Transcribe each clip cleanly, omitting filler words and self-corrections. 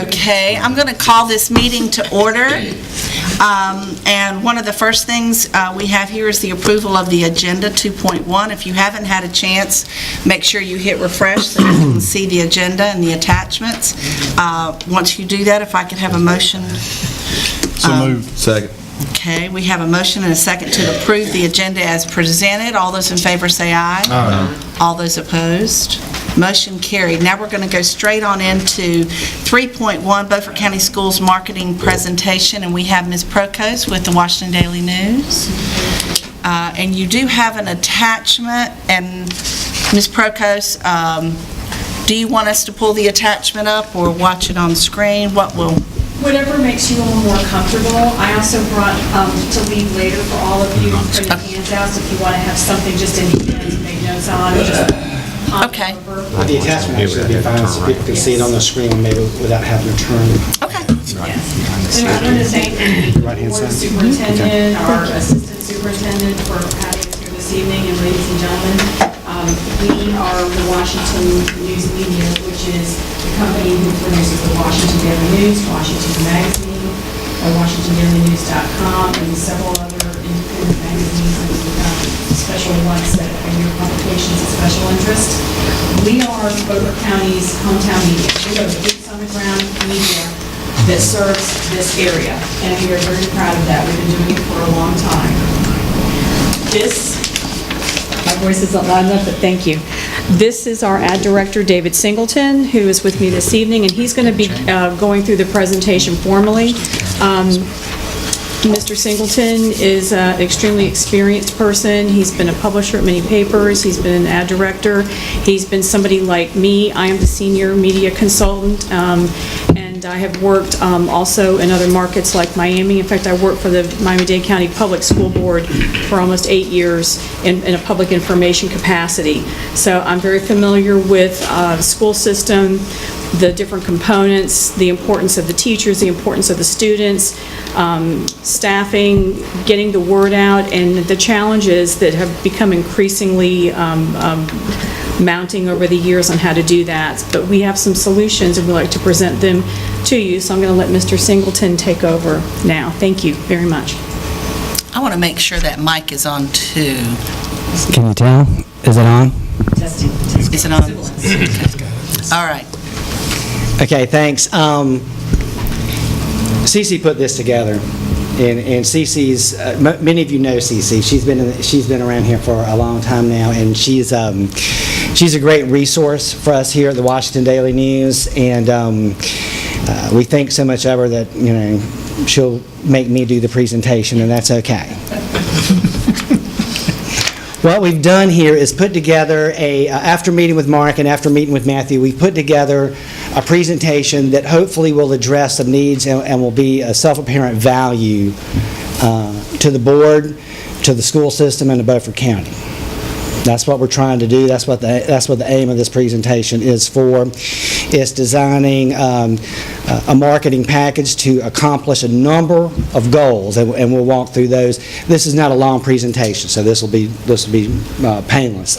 Okay, I'm going to call this meeting to order. And one of the first things we have here is the approval of the agenda 2.1. If you haven't had a chance, make sure you hit refresh so you can see the agenda and the attachments. Once you do that, if I could have a motion. So moved. Second. Okay, we have a motion and a second to approve the agenda as presented. All those in favor say aye. Aye. All those opposed? Motion carried. Now we're going to go straight on into 3.1, Beaufort County Schools Marketing Presentation, and we have Ms. Prokos with the Washington Daily News. And you do have an attachment, and Ms. Prokos, do you want us to pull the attachment up or watch it on the screen? What will... Whatever makes you a little more comfortable. I also brought to leave later for all of you printed handouts if you want to have something just in your hands to make notes on. Just okay. The attachment actually would be fine so people can see it on the screen maybe without having to turn. Okay. Yes. And I want to thank the board superintendent, our assistant superintendent for having us here this evening, and ladies and gentlemen. We are the Washington News Media, which is the company who produces the Washington Daily News, Washington Magazine, WashingtonDailyNews.com, and several other independent magazines and special ones that are your publications of special interest. We are Beaufort County's hometown media. We are the boots on the ground media that serves this area, and we are very proud of that. We've been doing it for a long time. My voice isn't loud enough, but thank you. This is our ad director, David Singleton, who is with me this evening, and he's going to be going through the presentation formally. Mr. Singleton is an extremely experienced person. He's been a publisher at many papers. He's been an ad director. He's been somebody like me. I am the senior media consultant, and I have worked also in other markets like Miami. In fact, I worked for the Miami-Dade County Public School Board for almost 8 years in a public information capacity. So I'm very familiar with the school system, the different components, the importance of the teachers, the importance of the students, staffing, getting the word out, and the challenges that have become increasingly mounting over the years on how to do that. But we have some solutions and we'd like to present them to you, so I'm going to let Mr. Singleton take over now. Thank you very much. I want to make sure that mic is on too. Can you tell? Is it on? Testing. Is it on? Okay. All right. Okay, thanks. Cece put this together, and Cece's many of you know Cece. She's been around here for a long time now, and she's a great resource for us here at the Washington Daily News, and we think so much of her that she'll make me do the presentation, and that's okay. What we've done here is put together after meeting with Mark and after meeting with Matthew, we've put together a presentation that hopefully will address some needs and will be a self-apparent value to the board, to the school system, and to Beaufort County. That's what we're trying to do. That's what the aim of this presentation is for. It's designing a marketing package to accomplish a number of goals, and we'll walk through those. This is not a long presentation, so this will be painless.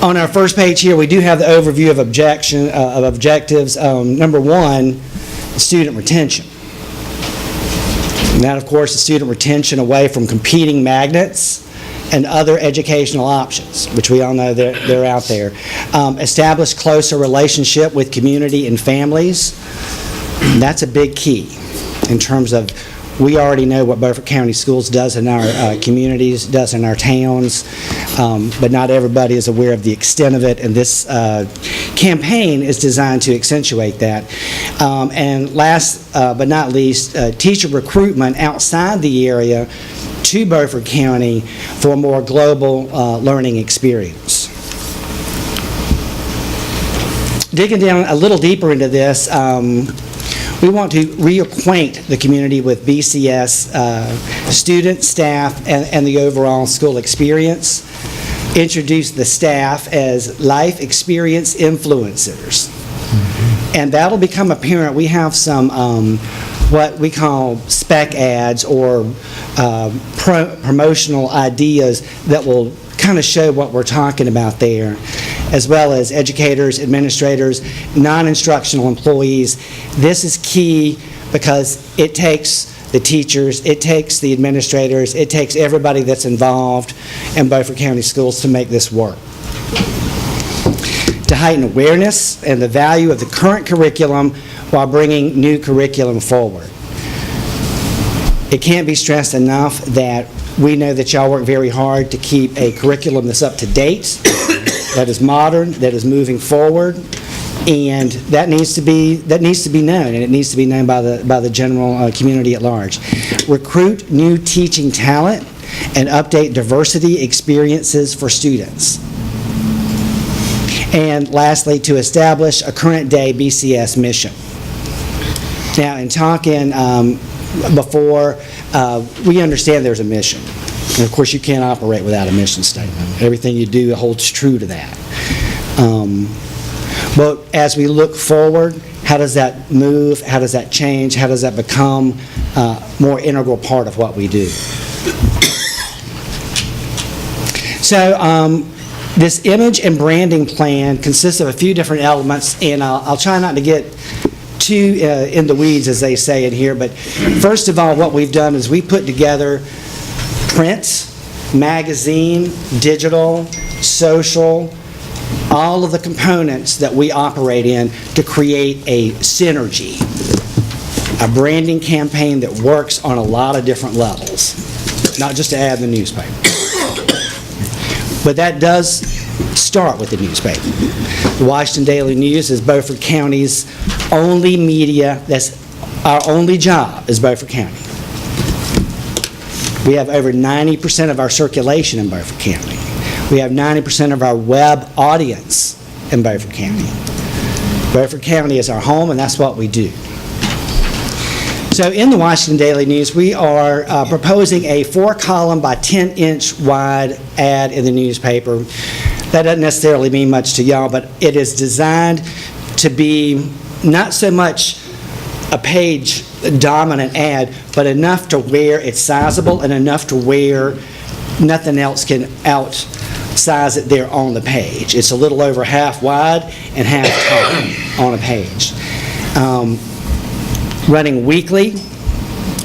On our first page here, we do have the overview of objectives. Number one, student retention. And that, of course, is student retention away from competing magnets and other educational options, which we all know they're out there. Establish closer relationship with community and families. That's a big key in terms of we already know what Beaufort County Schools does in our communities, does in our towns, but not everybody is aware of the extent of it, and this campaign is designed to accentuate that. And last but not least, teacher recruitment outside the area to Beaufort County for a more global learning experience. Digging down a little deeper into this, we want to reacquaint the community with BCS students, staff, and the overall school experience. Introduce the staff as life experience influencers. And that'll become apparent. We have some what we call spec ads or promotional ideas that will kind of show what we're talking about there. as well as educators, administrators, non-instructional employees. This is key because it takes the teachers, it takes the administrators, it takes everybody that's involved in Beaufort County Schools to make this work. To heighten awareness and the value of the current curriculum while bringing new curriculum forward. It can't be stressed enough that we know that y'all work very hard to keep a curriculum that's up to date, that is modern, that is moving forward, and that needs to be known, and it needs to be known by the general community at large. Recruit new teaching talent and update diversity experiences for students. And lastly, to establish a current day BCS mission. Now, in talking before, we understand there's a mission. And of course, you can't operate without a mission statement. Everything you do holds true to that. But as we look forward, how does that move? How does that change? How does that become a more integral part of what we do? So this image and branding plan consists of a few different elements, and I'll try not to get too in the weeds, as they say in here, but first of all, what we've done is we put together print, magazine, digital, social, all of the components that we operate in to create a synergy, a branding campaign that works on a lot of different levels, not just to add in the newspaper. But that does start with the newspaper. The Washington Daily News is Beaufort County's only media. That's our only job is Beaufort County. We have over 90% of our circulation in Beaufort County. We have 90% of our web audience in Beaufort County. Beaufort County is our home, and that's what we do. So in the Washington Daily News, we are proposing a 4-column by 10-inch wide ad in the newspaper. That doesn't necessarily mean much to y'all, but it is designed to be not so much a page dominant ad, but enough to where it's sizable and enough to where nothing else can outsize it there on the page. It's a little over half wide and half tall on a page. Running weekly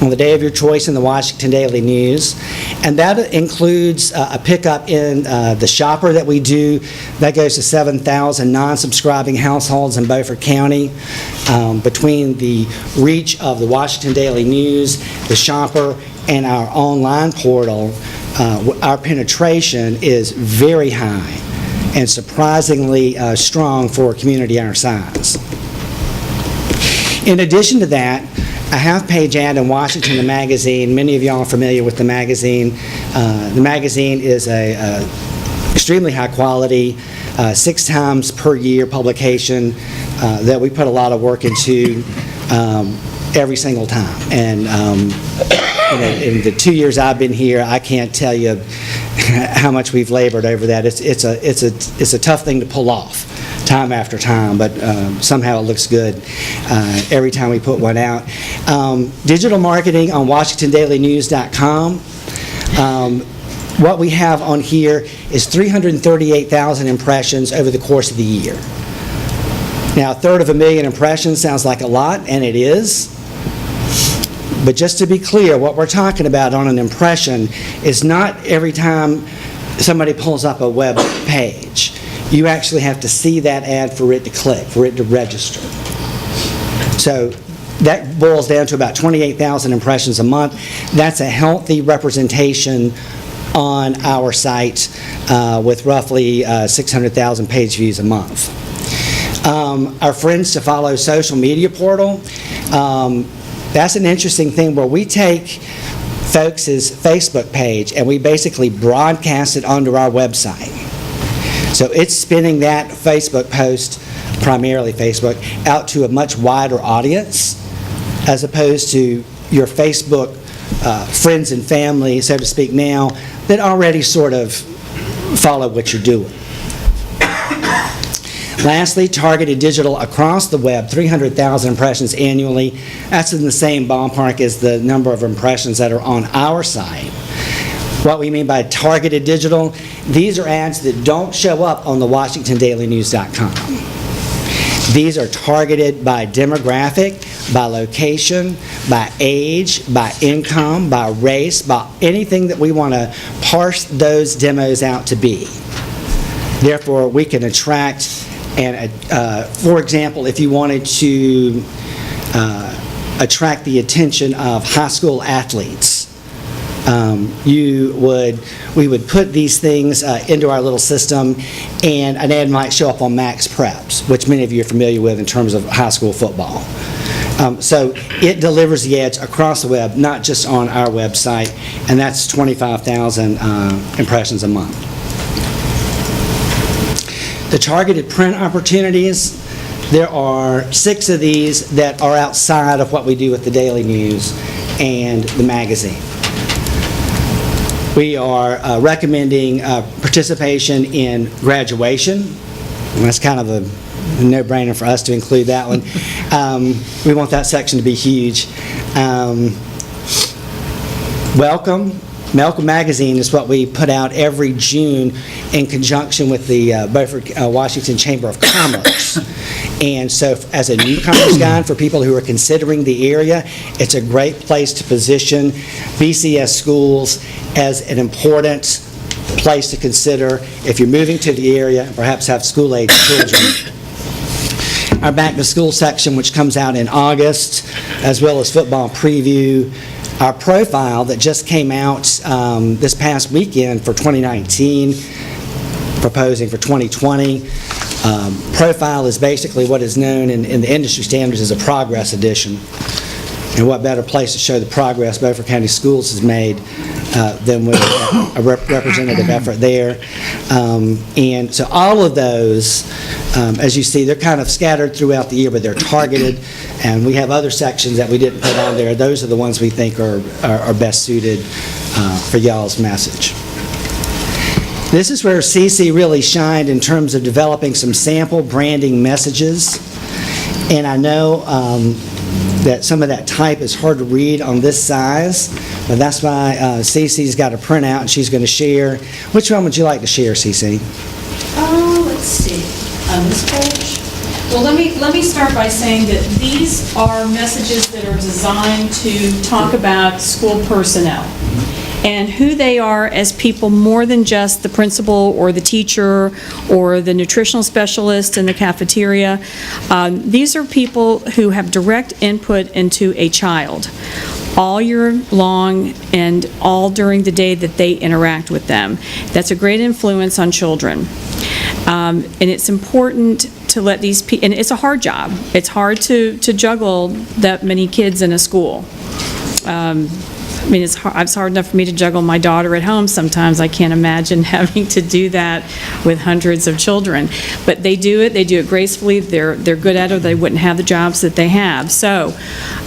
on the day of your choice in the Washington Daily News, and that includes a pickup in the shopper that we do. That goes to 7,000 non-subscribing households in Beaufort County. Between the reach of the Washington Daily News, the shopper, and our online portal, our penetration is very high and surprisingly strong for a community our size. In addition to that, a half-page ad in Washington, the magazine. Many of y'all are familiar with the magazine. The magazine is a extremely high quality, 6 times per year publication that we put a lot of work into every single time. And in the 2 years I've been here, I can't tell you how much we've labored over that. It's a tough thing to pull off time after time, but somehow it looks good every time we put one out. Digital marketing on WashingtonDailyNews.com. What we have on here is 338,000 impressions over the course of the year. Now, 1/3 of a million impressions sounds like a lot, and it is. But just to be clear, what we're talking about on an impression is not every time somebody pulls up a web page. You actually have to see that ad for it to click, for it to register. So that boils down to about 28,000 impressions a month. That's a healthy representation on our site with roughly 600,000 page views a month. Our Friends to Follow social media portal, that's an interesting thing where we take folks' Facebook page and we basically broadcast it onto our website. So it's spinning that Facebook post, primarily Facebook, out to a much wider audience as opposed to your Facebook friends and family, so to speak, now that already sort of follow what you're doing. Lastly, targeted digital across the web, 300,000 impressions annually. That's in the same ballpark as the number of impressions that are on our site. What we mean by targeted digital, these are ads that don't show up on the WashingtonDailyNews.com. These are targeted by demographic, by location, by age, by income, by race, by anything that we want to parse those demos out to be. Therefore, we can attract, and for example, if you wanted to attract the attention of high school athletes, we would put these things into our little system, and an ad might show up on Max Preps, which many of you are familiar with in terms of high school football. So it delivers the ads across the web, not just on our website, and that's 25,000 impressions a month. The targeted print opportunities, there are 6 of these that are outside of what we do with the Daily News and the magazine. We are recommending participation in graduation. And that's kind of a no-brainer for us to include that one. We want that section to be huge. Welcome Magazine is what we put out every June in conjunction with the Beaufort, Washington Chamber of Commerce. And so as a newcomer's guide for people who are considering the area, it's a great place to position BCS schools as an important place to consider if you're moving to the area and perhaps have school-age children. Our back-to-school section, which comes out in August, as well as football preview. Our profile that just came out this past weekend for 2019, proposing for 2020. Profile is basically what is known in the industry standards as a progress edition. And what better place to show the progress Beaufort County Schools has made than with a representative effort there. And so all of those, as you see, they're kind of scattered throughout the year, but they're targeted. And we have other sections that we didn't put on there. Those are the ones we think are best suited for y'all's message. This is where CC really shined in terms of developing some sample branding messages. And I know that some of that type is hard to read on this size, but that's why CC's got a printout and she's going to share. Which one would you like to share, CC? Let's see, on this page. Well, let me start by saying that these are messages that are designed to talk about school personnel and who they are as people more than just the principal or the teacher or the nutritional specialist in the cafeteria. These are people who have direct input into a child all year long and all during the day that they interact with them. That's a great influence on children. And it's important to let these people, and it's a hard job. It's hard to juggle that many kids in a school. I mean, it's hard enough for me to juggle my daughter at home sometimes. I can't imagine having to do that with hundreds of children. But they do it gracefully. They're good at it, or they wouldn't have the jobs that they have. So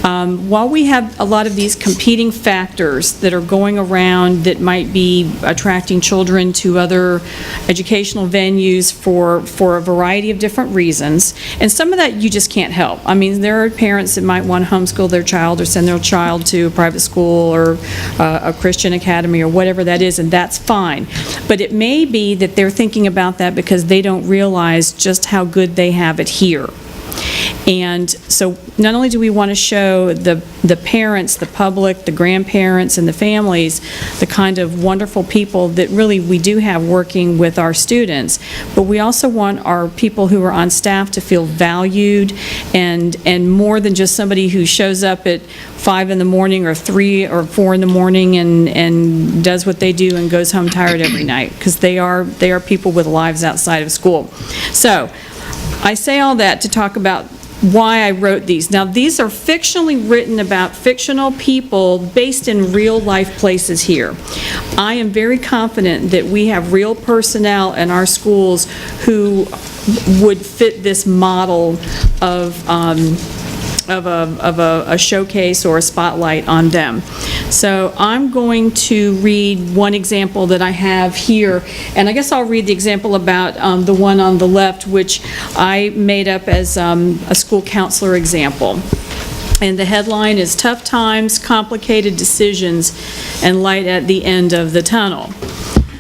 while we have a lot of these competing factors that are going around that might be attracting children to other educational venues for a variety of different reasons, and some of that you just can't help. I mean, there are parents that might want to homeschool their child or send their child to a private school or a Christian academy or whatever that is, and that's fine. But it may be that they're thinking about that because they don't realize just how good they have it here. And so not only do we want to show the parents, the public, the grandparents, and the families the kind of wonderful people that really we do have working with our students, but we also want our people who are on staff to feel valued and more than just somebody who shows up at 5 in the morning or 3 or 4 in the morning and does what they do and goes home tired every night, because they are people with lives outside of school. So I say all that to talk about why I wrote these. Now, these are fictionally written about fictional people based in real-life places here. I am very confident that we have real personnel in our schools who would fit this model of a showcase or a spotlight on them. So I'm going to read one example that I have here, and I guess I'll read the example about the one on the left, which I made up as a school counselor example. And the headline is Tough Times, Complicated Decisions, and Light at the End of the Tunnel.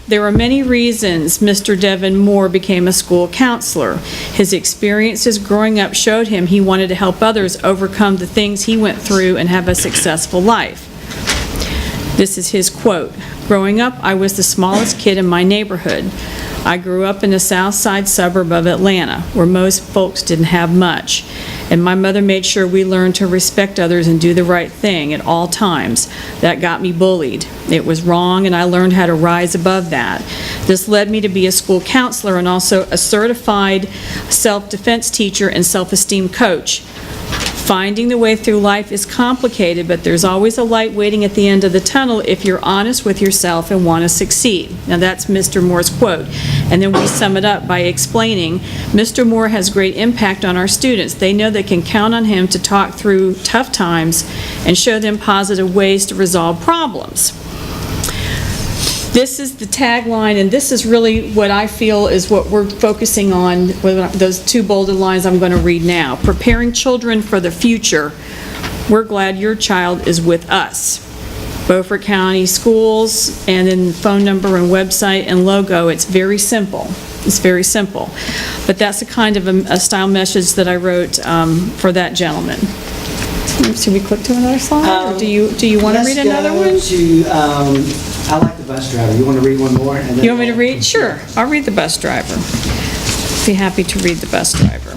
There are many reasons Mr. Devin Moore became a school counselor. His experiences growing up showed him he wanted to help others overcome the things he went through and have a successful life. This is his quote, "Growing up, I was the smallest kid in my neighborhood. I grew up in a south side suburb of Atlanta, where most folks didn't have much. And my mother made sure we learned to respect others and do the right thing at all times. That got me bullied. It was wrong, and I learned how to rise above that. This led me to be a school counselor and also a certified self-defense teacher and self-esteem coach. Finding the way through life is complicated, but there's always a light waiting at the end of the tunnel if you're honest with yourself and want to succeed." Now, that's Mr. Moore's quote. And then we sum it up by explaining, Mr. Moore has great impact on our students. They know they can count on him to talk through tough times and show them positive ways to resolve problems. This is the tagline, and this is really what I feel is what we're focusing on, with those two bolded lines I'm going to read now. Preparing children for the future. We're glad your child is with us. Beaufort County Schools, and then phone number and website and logo. It's very simple. It's very simple. But that's the kind of a style message that I wrote for that gentleman. Should we click to another slide, or do you want to read another one? Let's go to, I like the bus driver. You want to read one more? And then You want me to read? Sure, I'll read the bus driver. Be happy to read the bus driver.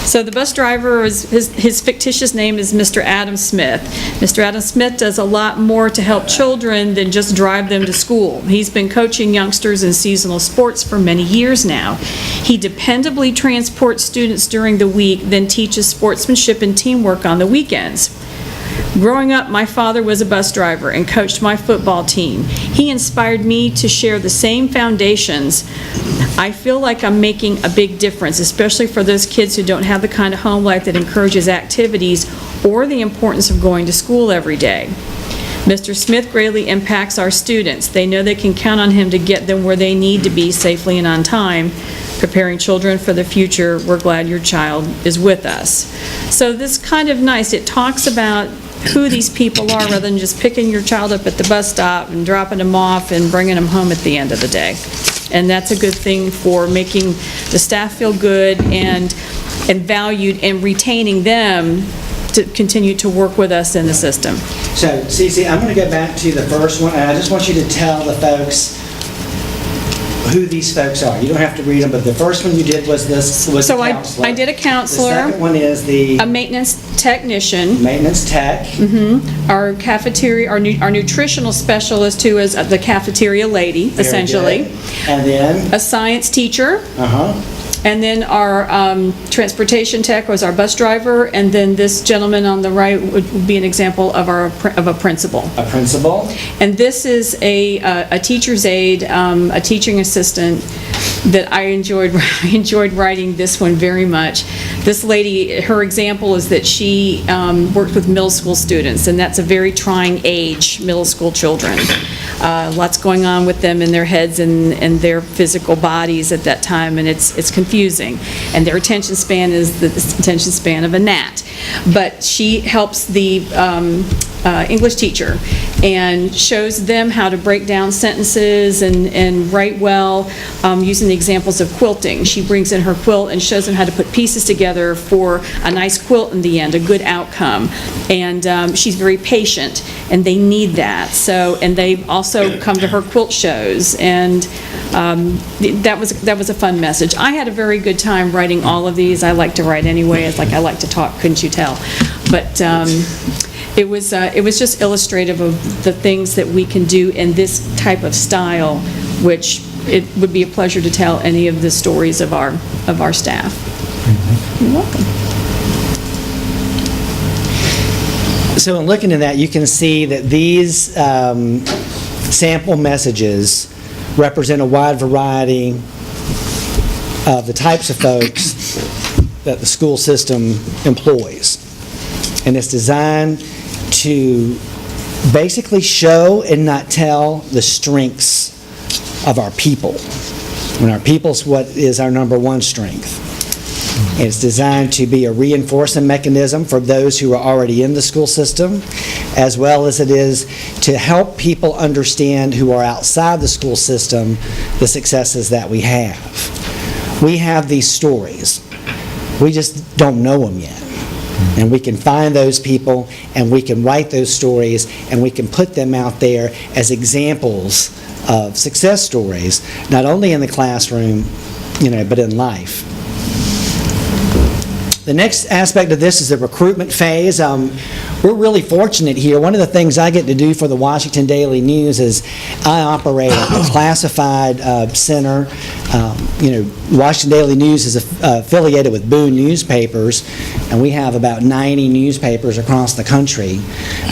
So the bus driver, his fictitious name is Mr. Adam Smith. Mr. Adam Smith does a lot more to help children than just drive them to school. He's been coaching youngsters in seasonal sports for many years now. He dependably transports students during the week, then teaches sportsmanship and teamwork on the weekends. Growing up, my father was a bus driver and coached my football team. He inspired me to share the same foundations. I feel like I'm making a big difference, especially for those kids who don't have the kind of home life that encourages activities or the importance of going to school every day. Mr. Smith greatly impacts our students. They know they can count on him to get them where they need to be safely and on time. Preparing children for the future, we're glad your child is with us. So this is kind of nice. It talks about who these people are rather than just picking your child up at the bus stop and dropping them off and bringing them home at the end of the day. And that's a good thing for making the staff feel good and valued, and retaining them to continue to work with us in the system. So, Cece, I'm going to go back to the first one, and I just want you to tell the folks who these folks are. You don't have to read them, but the first one you did was this, was So the counselor. I did a counselor. The second one is the A maintenance technician. maintenance tech. Our cafeteria, our nutritional specialist, who is the cafeteria lady, Very essentially. good. And then, A science teacher. uh-huh, And then our transportation tech was our bus driver, and then this gentleman on the right would be an example of a principal. a principal. And this is a teacher's aide, a teaching assistant that I enjoyed writing this one very much. This lady, her example is that she worked with middle school students, and that's a very trying age, middle school children. Lots going on with them in their heads and their physical bodies at that time, and it's confusing. And their attention span is the attention span of a gnat. But she helps the English teacher and shows them how to break down sentences and write well using the examples of quilting. She brings in her quilt and shows them how to put pieces together for a nice quilt in the end, a good outcome. And she's very patient, and they need that. So, and they also come to her quilt shows, and that was a fun message. I had a very good time writing all of these. I like to write anyway. It's like I like to talk, couldn't you tell? But it was just illustrative of the things that we can do in this type of style, which it would be a pleasure to tell any of the stories of our staff. You're welcome. So in looking at that, you can see that these sample messages represent a wide variety of the types of folks that the school system employs. And it's designed to basically show and not tell the strengths of our people. And our people's what is our number one strength. And it's designed to be a reinforcement mechanism for those who are already in the school system, as well as it is to help people understand who are outside the school system the successes that we have. We have these stories. We just don't know them yet. And we can find those people, and we can write those stories, and we can put them out there as examples of success stories, not only in the classroom, but in life. The next aspect of this is the recruitment phase. We're really fortunate here. One of the things I get to do for the Washington Daily News is I operate a classified center. Washington Daily News is affiliated with Boone newspapers, and we have about 90 newspapers across the country.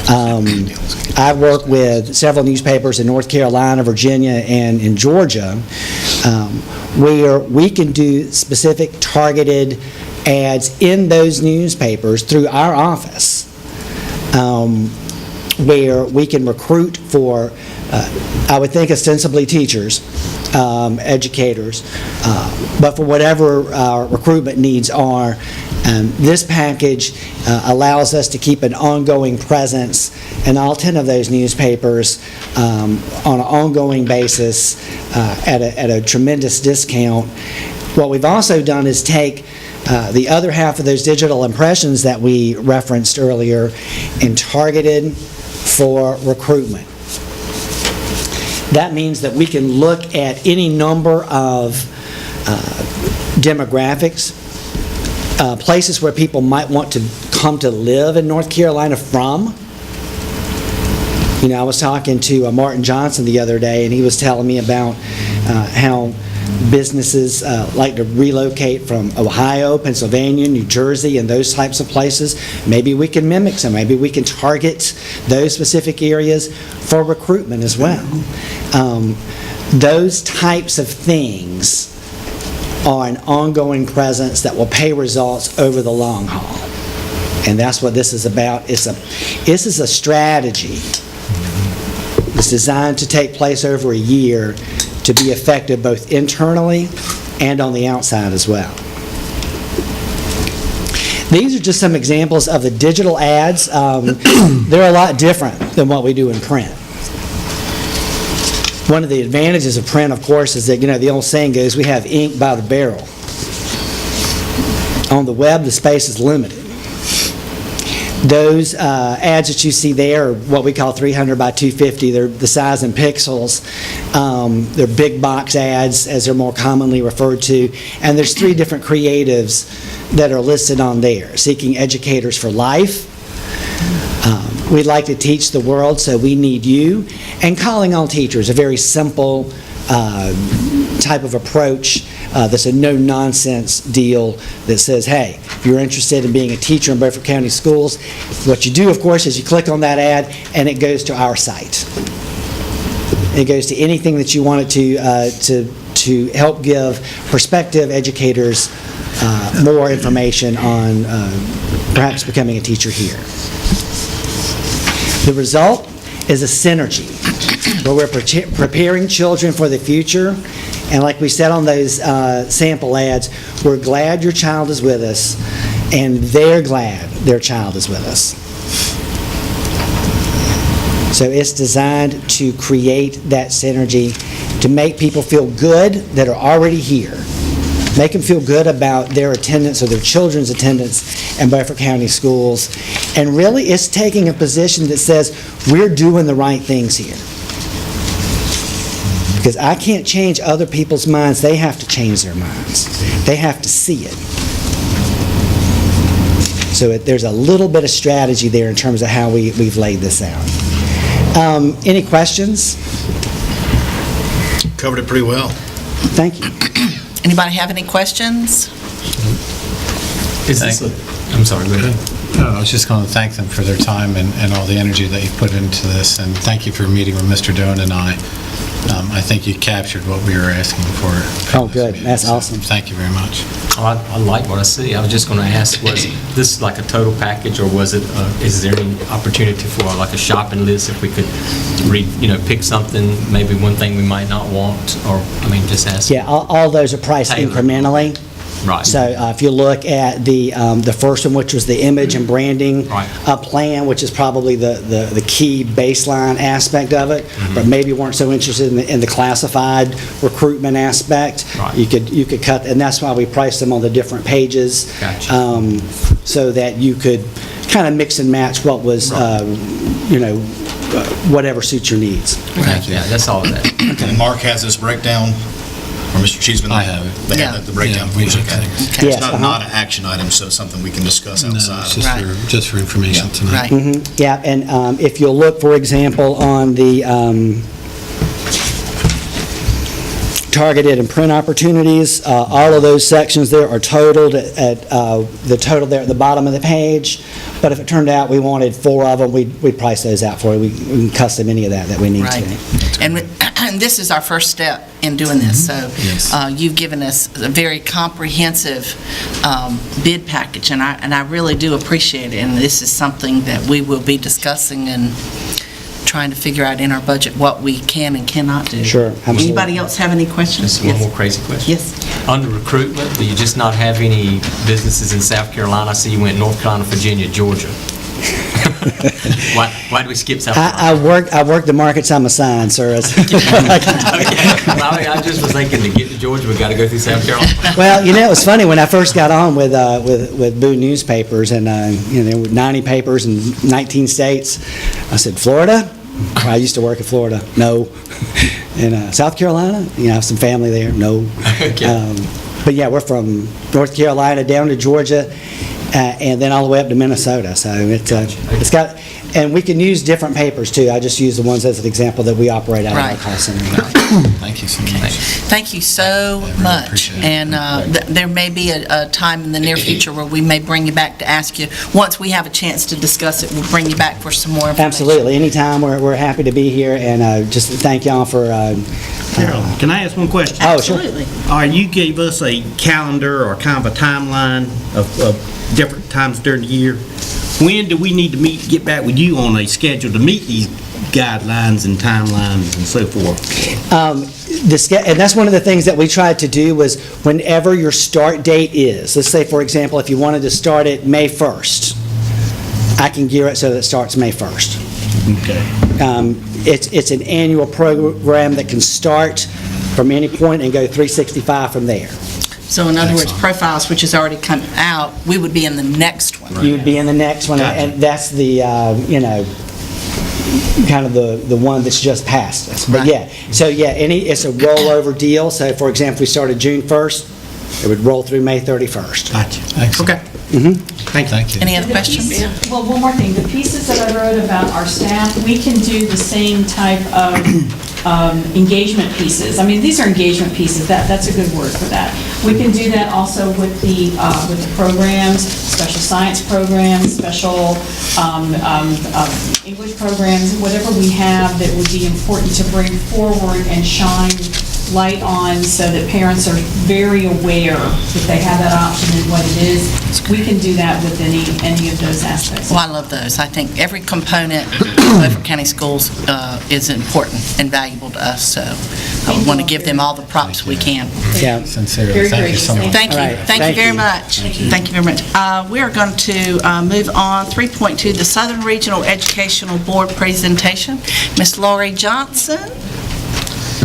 I work with several newspapers in North Carolina, Virginia, and in Georgia, where we can do specific targeted ads in those newspapers through our office, where we can recruit for, I would think ostensibly teachers, educators, but for whatever our recruitment needs are. This package allows us to keep an ongoing presence in all 10 of those newspapers on an ongoing basis at a tremendous discount. What we've also done is take the other half of those digital impressions that we referenced earlier and targeted for recruitment. That means that we can look at any number of demographics, places where people might want to come to live in North Carolina from. I was talking to Martin Johnson the other day, and he was telling me about how businesses like to relocate from Ohio, Pennsylvania, New Jersey, and those types of places. Maybe we can mimic some. Maybe we can target those specific areas for recruitment as well. Those types of things are an ongoing presence that will pay results over the long haul. And that's what this is about. This is a strategy. It's designed to take place over a year to be effective both internally and on the outside as well. These are just some examples of the digital ads. They're a lot different than what we do in print. One of the advantages of print, of course, is that, the old saying goes, we have ink by the barrel. On the web, the space is limited. Those ads that you see there are what we call 300 by 250. They're the size in pixels. They're big box ads, as they're more commonly referred to. And there's 3 different creatives that are listed on there. Seeking educators for life. We'd like to teach the world, so we need you. And calling all teachers, a very simple type of approach that's a no-nonsense deal that says, hey, if you're interested in being a teacher in Beaufort County Schools, what you do, of course, is you click on that ad, and it goes to our site. It goes to anything that you want it to help give prospective educators more information on perhaps becoming a teacher here. The result is a synergy where we're preparing children for the future. And like we said on those sample ads, we're glad your child is with us, and they're glad their child is with us. So it's designed to create that synergy, to make people feel good that are already here. Make them feel good about their attendance or their children's attendance in Beaufort County Schools. And really, it's taking a position that says, we're doing the right things here. Because I can't change other people's minds. They have to change their minds. They have to see it. So there's a little bit of strategy there in terms of how we've laid this out. Any questions? Covered it pretty well. Thank you. Anybody have any questions? I'm sorry, go ahead. No, I was just going to thank them for their time and all the energy that you've put into this, and thank you for meeting with Mr. Doan and I. I think you captured what we were asking for. Oh, good. That's awesome. Thank you very much. I like what I see. I was just going to ask, was this like a total package, or was it? Is there any opportunity for like a shopping list if we could pick something, maybe one thing we might not want, or just ask? Yeah, all those are priced Tailored. incrementally. Right. So if you look at the first one, which was the image and branding Right. plan, which is probably the key baseline aspect of it, but maybe weren't so interested in the classified recruitment aspect, Right. you could cut, and that's why we priced them on the different pages. Gotcha. So that you could kind of mix and match what was, whatever suits your needs. Thank you. Yeah, that's all of that. And Mark has this breakdown, or Mr. Cheeseman? I have it. They Yeah. have the breakdown. Yeah, we should Okay. Okay. Yes, It's uh-huh. not an action item, so it's something we can discuss No, outside. it's Right. just for information tonight. Right. Yeah, and if you'll look, for example, on the targeted and print opportunities, all of those sections there are totaled at the total there at the bottom of the page. But if it turned out we wanted 4 of them, we'd price those out for you. We can custom any of that we need Right. to. And this is our first step in doing this, so Yes. you've given us a very comprehensive bid package, and I really do appreciate it, and this is something that we will be discussing and trying to figure out in our budget what we can and cannot do. Sure, absolutely. Anybody else have any questions? Just one Yes. more crazy question. Yes. Under recruitment, do you just not have any businesses in South Carolina? I see you went North Carolina, Virginia, Georgia. Why did we skip South Carolina? I work the markets I'm assigned, sir. Okay. I just was thinking, to get to Georgia, we got to go through South Carolina. Well, it was funny, when I first got on with Boo Newspapers, and, there were 90 papers in 19 states, I said, Florida? I used to work in Florida. No. In South Carolina? I have some family there. No. Okay. But yeah, we're from North Carolina down to Georgia, and then all the way up to Minnesota. So it's got, and we can use different papers too. I just use the ones as an example that we operate out of our Right. call center. Thank you so much. Thank you so really much. appreciate it. And there may be a time in the near future where we may bring you back to ask you, once we have a chance to discuss it, we'll bring you back for some more information. Absolutely. Anytime, we're happy to be here, and just thank y'all for... Carol, can I ask one question? Oh, sure. Absolutely. All right, you gave us a calendar or kind of a timeline of different times during the year. When do we need to meet, get back with you on a schedule to meet these guidelines and timelines and so forth? And that's one of the things that we tried to do, was whenever your start date is, let's say, for example, if you wanted to start it May 1st, I can gear it so that it starts May 1st. Okay. It's an annual program that can start from any point and go 365 from there. So in other words, profiles, which has already come out, we would be in the next one. You would be in the next one, Gotcha. and that's the, kind of the one that's just passed us. But Right. yeah, so yeah, it's a rollover deal. So for example, we started June 1st, it would roll through May 31st. Gotcha. Excellent. Okay. Thank you. Any other questions? Well, one more thing, the pieces that I wrote about our staff, we can do the same type of engagement pieces. I mean, these are engagement pieces, that's a good word for that. We can do that also with the programs, special science programs, special English programs, whatever we have that would be important to bring forward and shine light on, so that parents are very aware that they have that option and what it is. We can do that with any of those aspects. Well, I love those. I think every component of Beaufort County Schools is important and valuable to us, so I want to give them all the props we can. Yeah. Sincerely, Very thank you gracious. so much. Thank you. All right. Thank you Thank very you. much. Thank you very much. We are going to move on, 3.2, the Southern Regional Educational Board presentation. Ms. Lori Johnson,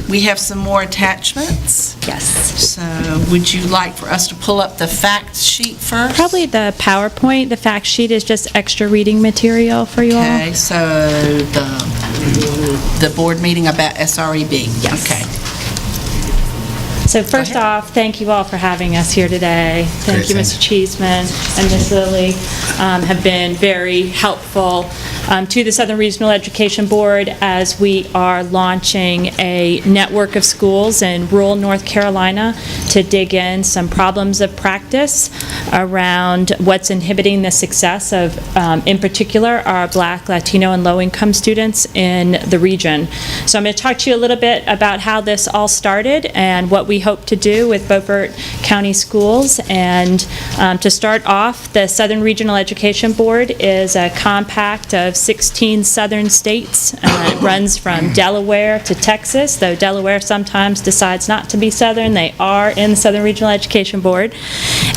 we have some more attachments. Yes. So would you like for us to pull up the fact sheet first? Probably the PowerPoint. The fact sheet is just extra reading material for you all. Okay, so the board meeting about SREB. Yes. Okay. So first off, thank you all for having us here today. Thank you, Great, Mr. Cheeseman and Ms. Lilly, have been very helpful to the Southern Regional Education Board as we are launching a network of schools in rural North Carolina to dig in some problems of practice around what's inhibiting the success of, in particular, our Black, Latino, and low-income students in the region. So I'm going to talk to you a little bit about how this all started and what we hope to do with Beaufort County Schools. And to start off, the Southern Regional Education Board is a compact of 16 southern states. It runs from Delaware to Texas, though Delaware sometimes decides not to be southern. They are in the Southern Regional Education Board.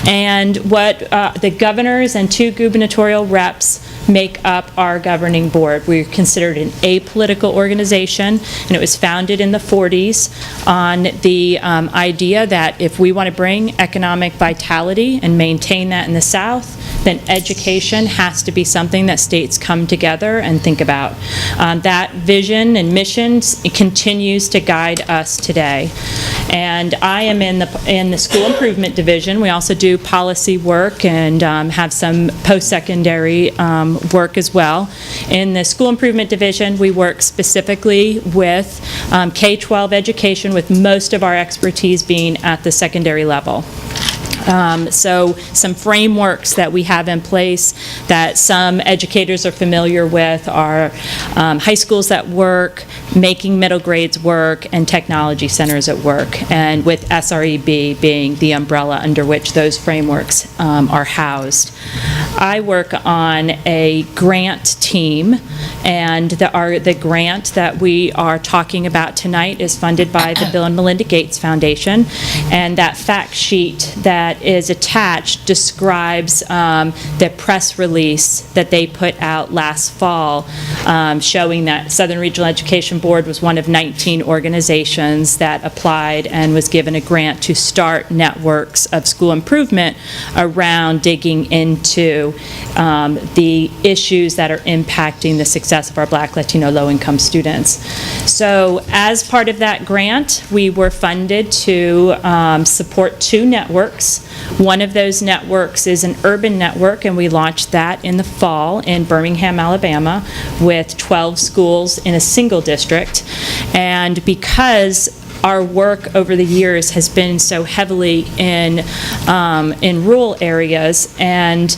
And what the governors and 2 gubernatorial reps make up our governing board. We're considered an apolitical organization, and it was founded in the 40s on the idea that if we want to bring economic vitality and maintain that in the South, then education has to be something that states come together and think about. That vision and mission continues to guide us today. And I am in the school improvement division. We also do policy work and have some post-secondary work as well. In the school improvement division, we work specifically with K-12 education, with most of our expertise being at the secondary level. So some frameworks that we have in place that some educators are familiar with are high schools that work, making middle grades work, and technology centers at work, and with SREB being the umbrella under which those frameworks are housed. I work on a grant team, and the grant that we are talking about tonight is funded by the Bill and Melinda Gates Foundation, and that fact sheet that is attached describes the press release that they put out last fall, showing that Southern Regional Education Board was one of 19 organizations that applied and was given a grant to start networks of school improvement around digging into the issues that are impacting the success of our Black, Latino, low-income students. So as part of that grant, we were funded to support 2 networks. One of those networks is an urban network, and we launched that in the fall in Birmingham, Alabama, with 12 schools in a single district. And because our work over the years has been so heavily in rural areas, and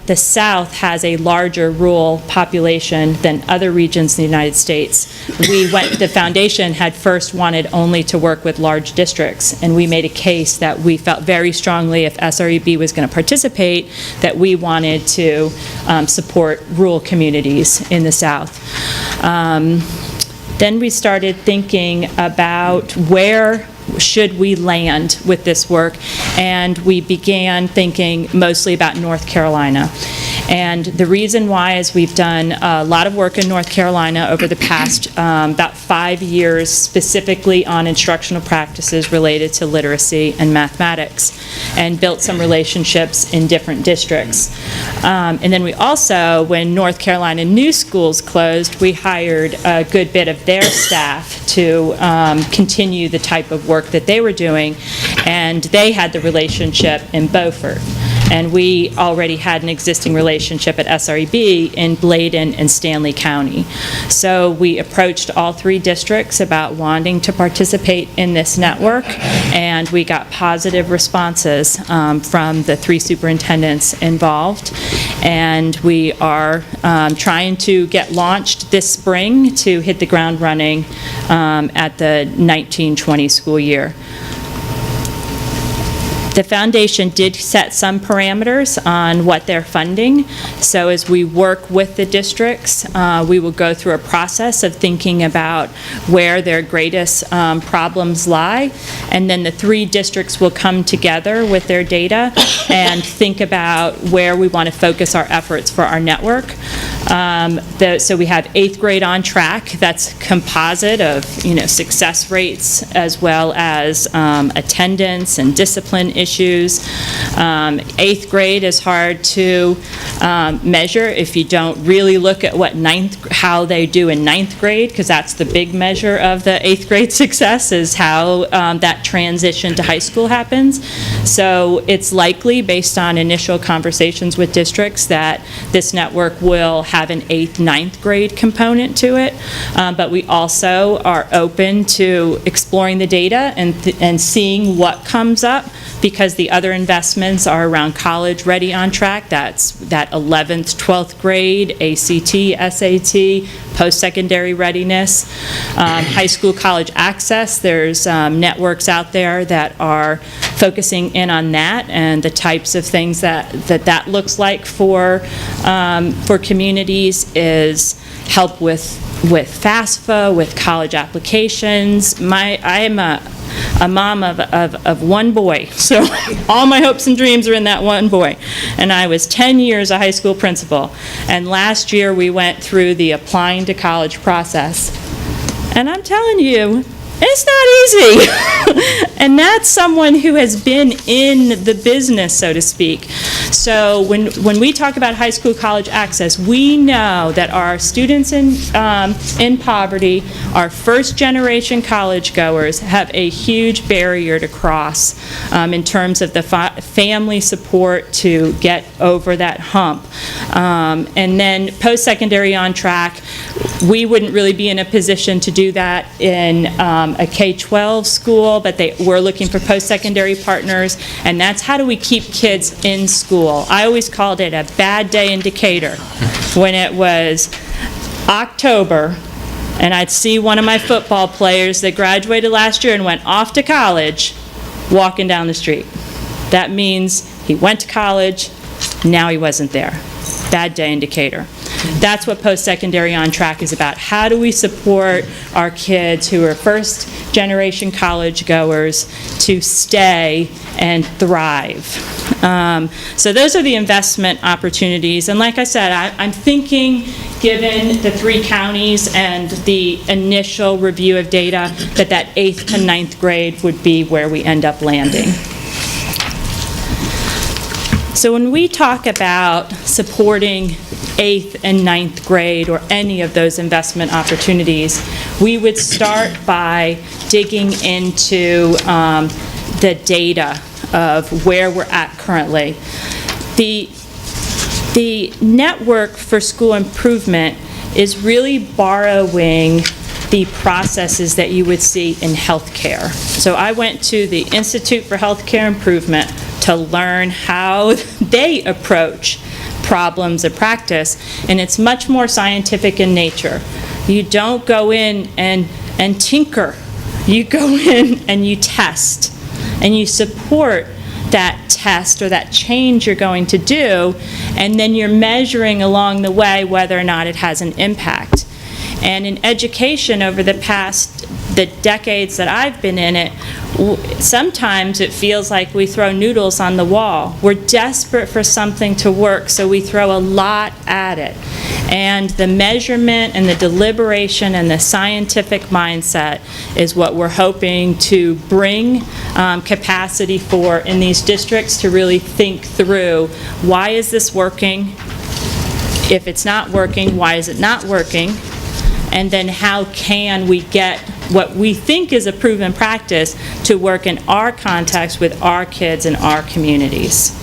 the South has a larger rural population than other regions in the United States. The foundation had first wanted only to work with large districts, and we made a case that we felt very strongly if SREB was going to participate, that we wanted to support rural communities in the South. Then we started thinking about where should we land with this work, and we began thinking mostly about North Carolina. And the reason why is we've done a lot of work in North Carolina over the past about 5 years, specifically on instructional practices related to literacy and mathematics, and built some relationships in different districts. And then we also, when North Carolina new schools closed, we hired a good bit of their staff to continue the type of work that they were doing, and they had the relationship in Beaufort. And we already had an existing relationship at SREB in Bladen and Stanley County. So we approached all 3 districts about wanting to participate in this network, and we got positive responses from the 3 superintendents involved. And we are trying to get launched this spring to hit the ground running at the 19-20 school year. The foundation did set some parameters on what they're funding. So as we work with the districts, we will go through a process of thinking about where their greatest problems lie. And then the 3 districts will come together with their data and think about where we want to focus our efforts for our network. So we have 8th grade on track. That's composite of success rates as well as attendance and discipline issues. 8th grade is hard to measure if you don't really look at how they do in 9th grade, because that's the big measure of the 8th grade success, is how that transition to high school happens. So it's likely, based on initial conversations with districts, that this network will have an 8th, 9th grade component to it. But we also are open to exploring the data and seeing what comes up, because the other investments are around college ready on track. That's that 11th, 12th grade, ACT, SAT, post-secondary readiness, high school college access. There's networks out there that are focusing in on that, and the types of things that looks like for communities is help with FAFSA, with college applications. a mom of one boy. So all my hopes and dreams are in that one boy. And I was 10 years a high school principal. And last year we went through the applying to college process. And I'm telling you, it's not easy. And that's someone who has been in the business, so to speak. So when we talk about high school college access, we know that our students in poverty, our first-generation college goers, have a huge barrier to cross in terms of the family support to get over that hump. And then post-secondary on track, we wouldn't really be in a position to do that in a K-12 school, but we're looking for post-secondary partners, and that's how do we keep kids in school. I always called it a bad day indicator when it was October and I'd see one of my football players that graduated last year and went off to college walking down the street. That means he went to college, now he wasn't there. Bad day indicator. That's what post-secondary on track is about. How do we support our kids who are first-generation college goers to stay and thrive? So those are the investment opportunities. And like I said, I'm thinking, given the 3 counties and the initial review of data, that 8th to 9th grade would be where we end up landing. So when we talk about supporting 8th and 9th grade or any of those investment opportunities, we would start by digging into the data of where we're at currently. The network for school improvement is really borrowing the processes that you would see in healthcare. So I went to the Institute for Healthcare Improvement to learn how they approach problems of practice, and it's much more scientific in nature. You don't go in and tinker. You go in and you test, and you support that test or that change you're going to do, and then you're measuring along the way whether or not it has an impact. And in education over the decades that I've been in it, sometimes it feels like we throw noodles on the wall. We're desperate for something to work, so we throw a lot at it. And the measurement and the deliberation and the scientific mindset is what we're hoping to bring capacity for in these districts to really think through, why is this working? If it's not working, why is it not working? And then how can we get what we think is a proven practice to work in our context with our kids and our communities.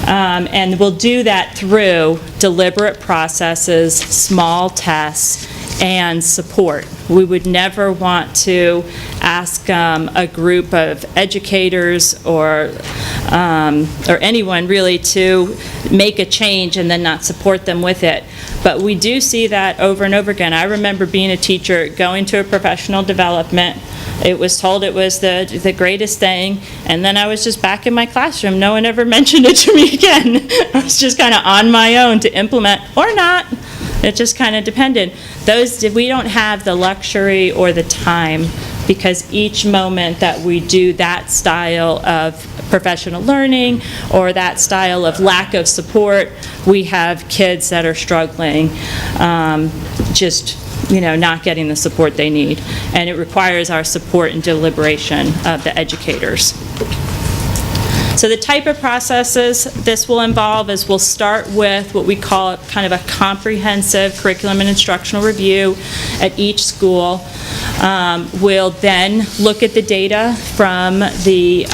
And we'll do that through deliberate processes, small tests, and support. We would never want to ask a group of educators or anyone really to make a change and then not support them with it. But we do see that over and over again. I remember being a teacher, going to a professional development. It was told it was the greatest thing, and then I was just back in my classroom. No one ever mentioned it to me again. I was just kind of on my own to implement or not. It just kind of depended. We don't have the luxury or the time, because each moment that we do that style of professional learning or that style of lack of support, we have kids that are struggling, just not getting the support they need. And it requires our support and deliberation of the educators. So the type of processes this will involve is we'll start with what we call kind of a comprehensive curriculum and instructional review at each school. We'll then look at the data from the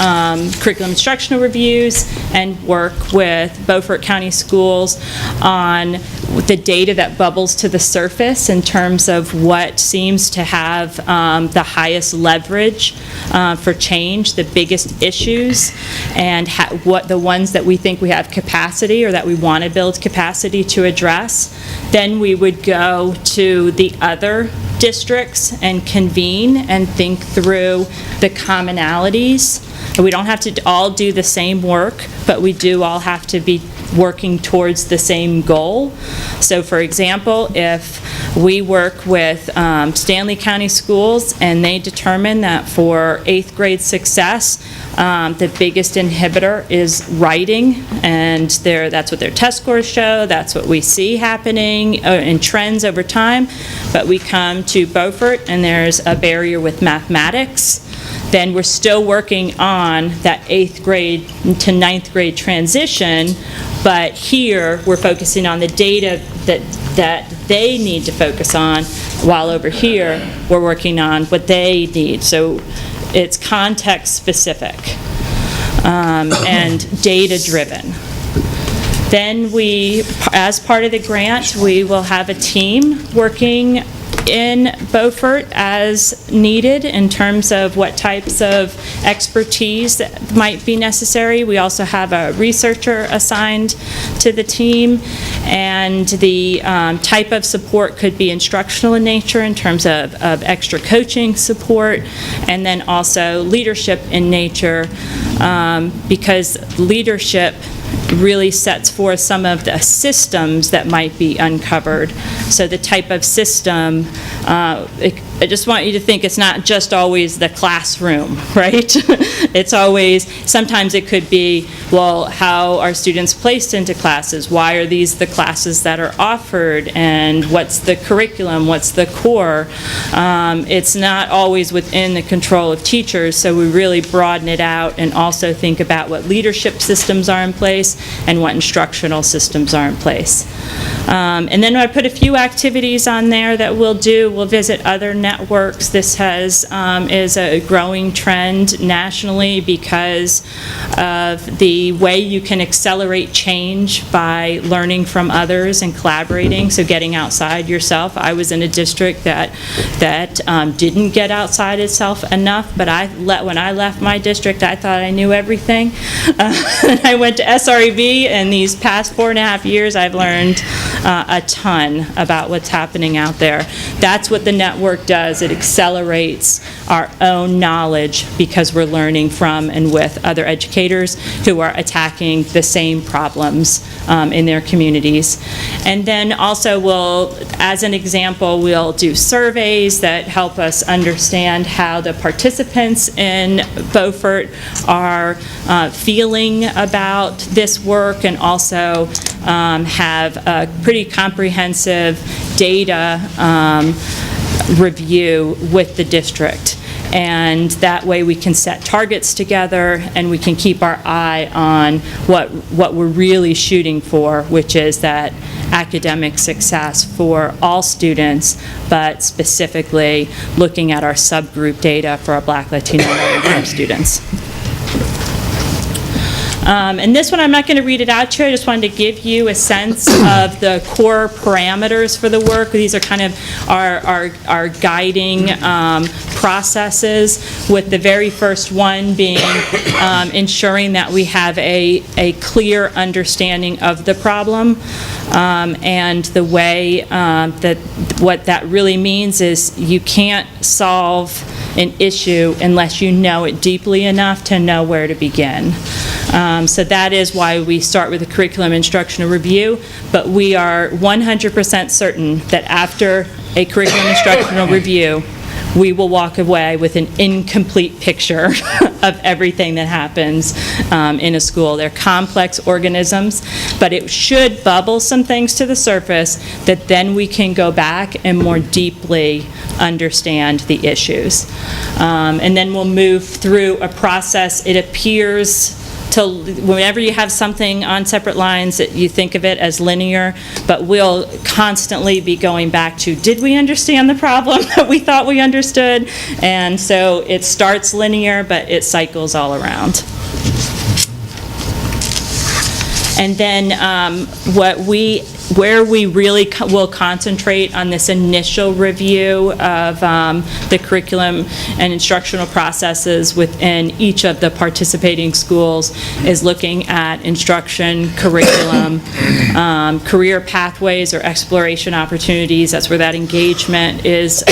curriculum instructional reviews and work with Beaufort County Schools on the data that bubbles to the surface in terms of what seems to have the highest leverage for change, the biggest issues, and what the ones that we think we have capacity or that we want to build capacity to address. Then we would go to the other districts and convene and think through the commonalities. We don't have to all do the same work, but we do all have to be working towards the same goal. So for example, if we work with Stanley County Schools and they determine that for 8th grade success, the biggest inhibitor is writing, and that's what their test scores show, that's what we see happening in trends over time, but we come to Beaufort and there's a barrier with mathematics, then we're still working on that 8th grade to 9th grade transition, but here we're focusing on the data that they need to focus on, while over here we're working on what they need. So it's context specific and data driven. Then we, as part of the grant, we will have a team working in Beaufort as needed in terms of what types of expertise that might be necessary. We also have a researcher assigned to the team, and the type of support could be instructional in nature in terms of extra coaching support, and then also leadership in nature, because leadership really sets forth some of the systems that might be uncovered. So the type of system, I just want you to think it's not just always the classroom, right? It's always, sometimes it could be, well, how are students placed into classes? Why are these the classes that are offered? And what's the curriculum? What's the core? It's not always within the control of teachers, so we really broaden it out and also think about what leadership systems are in place and what instructional systems are in place. And then I put a few activities on there that we'll do. We'll visit other networks. This is a growing trend nationally because of the way you can accelerate change by learning from others and collaborating, so getting outside yourself. I was in a district that didn't get outside itself enough, but when I left my district, I thought I knew everything. I went to SREB, and these past 4.5 years, I've learned a ton about what's happening out there. That's what the network does. It accelerates our own knowledge because we're learning from and with other educators who are attacking the same problems in their communities. And then also as an example, we'll do surveys that help us understand how the participants in Beaufort are feeling about this work, and also have a pretty comprehensive data review with the district. And that way we can set targets together and we can keep our eye on what we're really shooting for, which is that academic success for all students, but specifically looking at our subgroup data for our Black, Latino, and low-income students. And this one, I'm not going to read it out to you. I just wanted to give you a sense of the core parameters for the work. These are kind of our guiding processes, with the very first one being ensuring that we have a clear understanding of the problem. And the way what that really means is you can't solve an issue unless you know it deeply enough to know where to begin. So that is why we start with a curriculum instructional review, but we are 100% certain that after a curriculum instructional review, we will walk away with an incomplete picture of everything that happens in a school. They're complex organisms, but it should bubble some things to the surface that then we can go back and more deeply understand the issues. And then we'll move through a process. It appears whenever you have something on separate lines, that you think of it as linear, but we'll constantly be going back to, did we understand the problem that we thought we understood? And so it starts linear, but it cycles all around. And then what where we really will concentrate on this initial review of the curriculum and instructional processes within each of the participating schools is looking at instruction, curriculum, career pathways or exploration opportunities. That's where that engagement is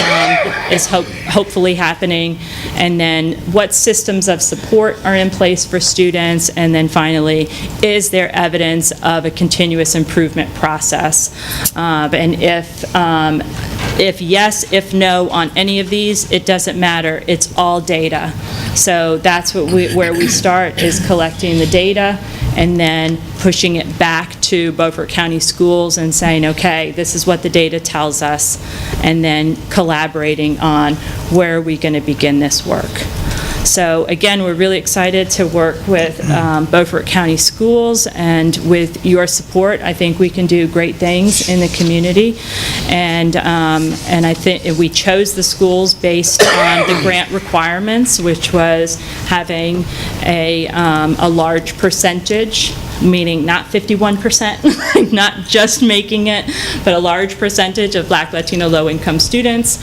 hopefully happening. And then what systems of support are in place for students, and then finally, is there evidence of a continuous improvement process? And if yes, if no on any of these, it doesn't matter. It's all data. So that's where we start, is collecting the data and then pushing it back to Beaufort County Schools and saying, okay, this is what the data tells us, and then collaborating on where are we going to begin this work. So again, we're really excited to work with Beaufort County Schools, and with your support, I think we can do great things in the community. And I think we chose the schools based on the grant requirements, which was having a large percentage, meaning not 51%, not just making it, but a large percentage of Black, Latino, low-income students.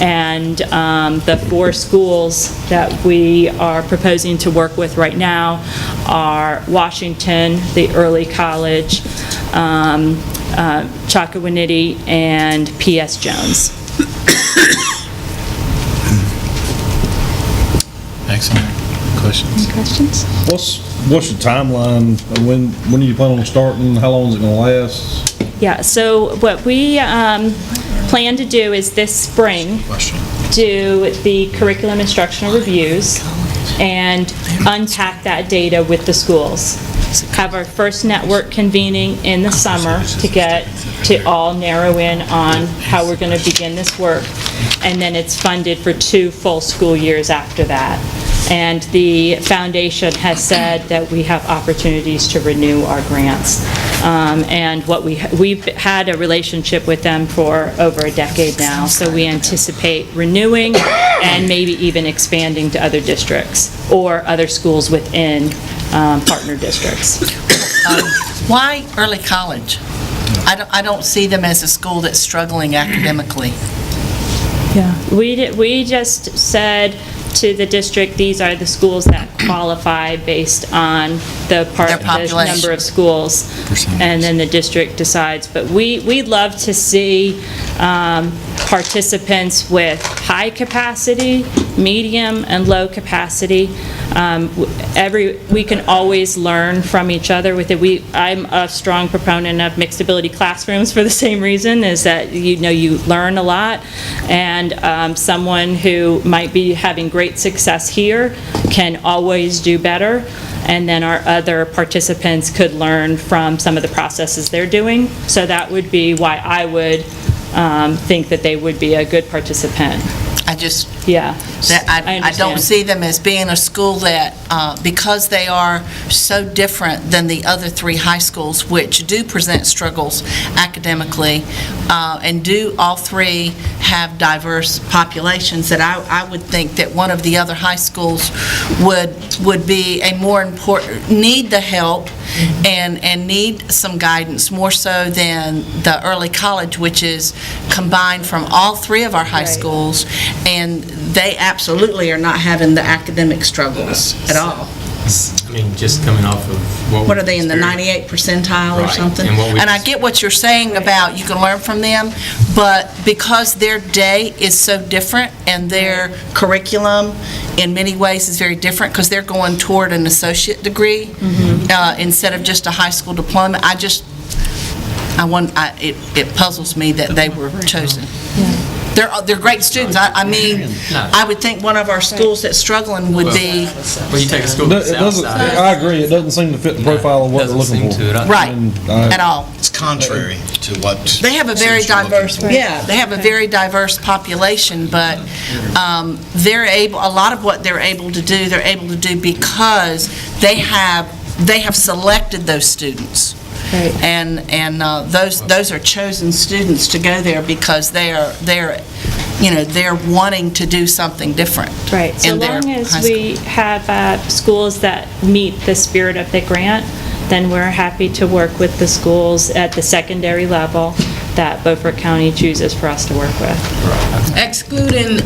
And the 4 schools that we are proposing to work with right now are Washington, the Early College, Chocowinity, and P.S. Jones. Excellent. Questions? Any questions? What's your timeline? When do you plan on starting? How long is it going to last? Yeah, so what we plan to do is this spring, do the curriculum instructional reviews and unpack that data with the schools. Have our first network convening in the summer to all narrow in on how we're going to begin this work. And then it's funded for 2 full school years after that. And the foundation has said that we have opportunities to renew our grants. And we've had a relationship with them for over a decade now, so we anticipate renewing and maybe even expanding to other districts or other schools within partner districts. Why early college? I don't see them as a school that's struggling academically. Yeah, we just said to the district, these are the schools that qualify based on the number of schools, and then the district decides. But we'd love to see participants with high capacity, medium, and low capacity. We can always learn from each other with it. I'm a strong proponent of mixed ability classrooms for the same reason, is that you learn a lot, and someone who might be having great success here can always do better, and then our other participants could learn from some of the processes they're doing. So that would be why I would think that they would be a good participant. I don't see them as being a school that, because they are so different than the other 3 high schools, which do present struggles academically, and do all 3 have diverse populations, that I would think that one of the other high schools would be a more important, need the help and need some guidance more so than the early college, which is combined from all 3 of our high schools, and they absolutely are not having the academic struggles at all. I mean, just coming off of what are they, in the 98th percentile or something? And I get what you're saying about you can learn from them, but because their day is so different and their curriculum in many ways is very different, because they're going toward an associate degree instead of just a high school diploma, it puzzles me that they were chosen. They're great students. I mean, I would think one of our schools that's struggling would be. Well, you take a school that's outside. I agree. It doesn't seem to fit the profile of what they're looking for. Right, at all. It's contrary to what. They have a very diverse, they have a very diverse population, but a lot of what they're able to do because they have selected those students. Right. And those are chosen students to go there because they're wanting to do something different. Right. So long as we have schools that meet the spirit of the grant, then we're happy to work with the schools at the secondary level that Beaufort County chooses for us to work with. Excluding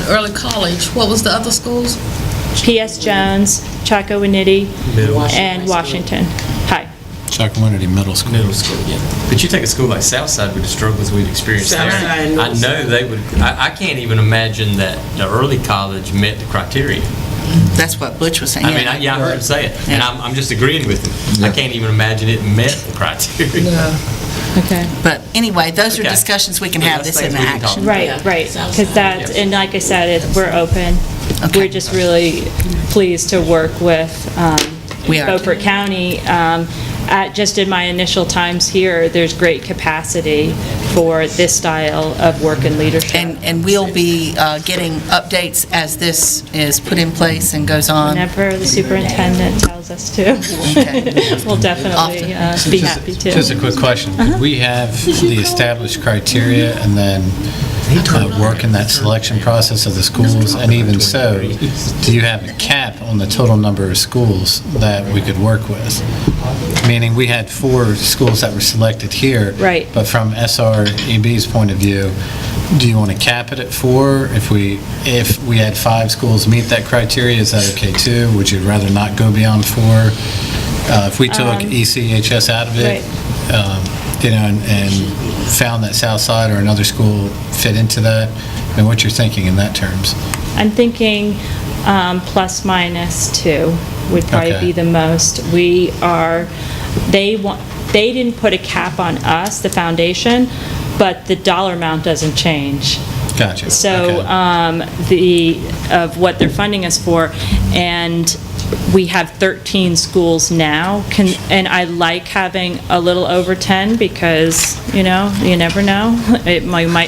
early college, what was the other schools? P.S. Jones, Chocowinity, and Washington High. Chocowinity Middle School. Middle school, yeah. But you take a school like Southside with the struggles we've experienced there. Southside, I know they would, I can't even imagine that the early college met the criteria. That's what Butch was saying. I mean, I heard him say it, and I'm just agreeing with him. I can't even imagine it met the criteria. Okay. But anyway, those are Okay. discussions we can Yeah, have that's this in things we can talk action. about. Right, right, because that, and like I said, we're open. Okay. We're just really pleased to work with We are. Beaufort County. Just in my initial times here, there's great capacity for this style of work and leadership. And we'll be getting updates as this is put in place and goes on. Whenever the superintendent tells us to, we'll definitely be happy to. Just a quick question. Could we have the established criteria and then work in that selection process of the schools? And even so, do you have a cap on the total number of schools that we could work with? Meaning, we had 4 schools that were selected here. Right. But from SREB's point of view, do you want to cap it at 4? If we had 5 schools meet that criteria, is that okay too? Would you rather not go beyond 4? If we took ECHS out of it, and found that Southside or another school fit into that, I mean, what you're thinking in that terms? I'm thinking plus minus 2 would probably Okay. be the most. They didn't put a cap on us, the foundation, but the dollar amount doesn't change. Gotcha. So, Okay. of what they're funding us for, and we have 13 schools now, and I like having a little over 10 because, you never know.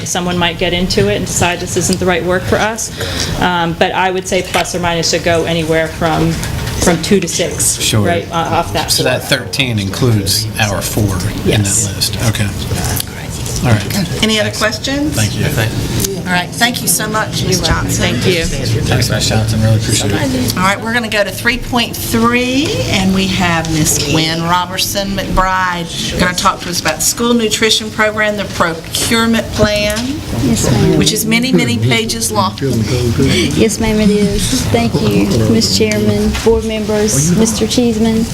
Someone might get into it and decide this isn't the right work for us. But I would say plus or minus should go anywhere from 2 to 6. Sure. Right, off that. So that 13 includes our 4 in that Yes. list? Okay. All right. Any other questions? Thank you. All right, thank you so much, Ms. Johnson. Thank you. Thanks, Ms. Johnson, really appreciate it. All right, we're going to go to 3.3, and we have Ms. Gwen Robertson McBride going to talk to us about the school nutrition program, the procurement plan, Yes, ma'am. which is many, many pages long. Yes, ma'am, it is. Thank you, Ms. Chairman, board members, Mr. Cheeseman,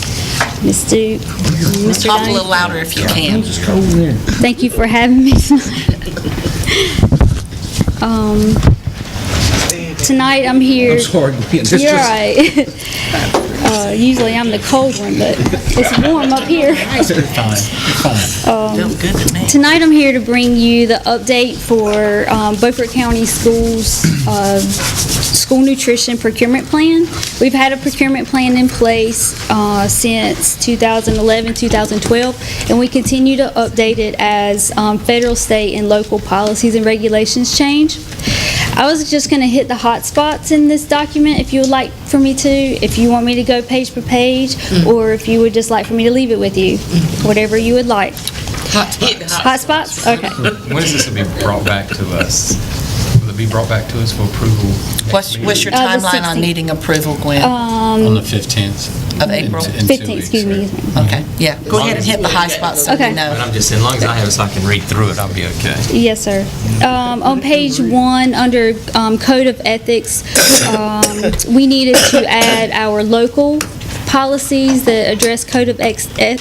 Ms. Duke, Mr. Talk a Dunn. little louder if you can. Thank you for having me tonight. Tonight, I'm here. I'm sorry, Gwen. You're right. Usually I'm the cold one, but it's warm up here. You're fine. Feel good to me. Tonight, I'm here to bring you the update for Beaufort County Schools School Nutrition Procurement Plan. We've had a procurement plan in place since 2011, 2012, and we continue to update it as federal, state, and local policies and regulations change. I was just going to hit the hot spots in this document if you would like for me to, if you want me to go page per page, or if you would just like for me to leave it with you, whatever you would like. Hot spots? Okay. When is this going to be brought back to us? Will it be brought back to us for approval? What's your The timeline on 16th. needing approval, Gwen? On the 15th. Of April. In 2 15th, weeks, excuse me. right? Yes, ma'am. Okay, yeah, go ahead and hit the high spots so we Okay. But know. I'm just saying, as long as I have it so I can read through it, I'll be okay. Yes, sir. On page 1, under Code of Ethics, we needed to add our local policies that address Code of Ethics, and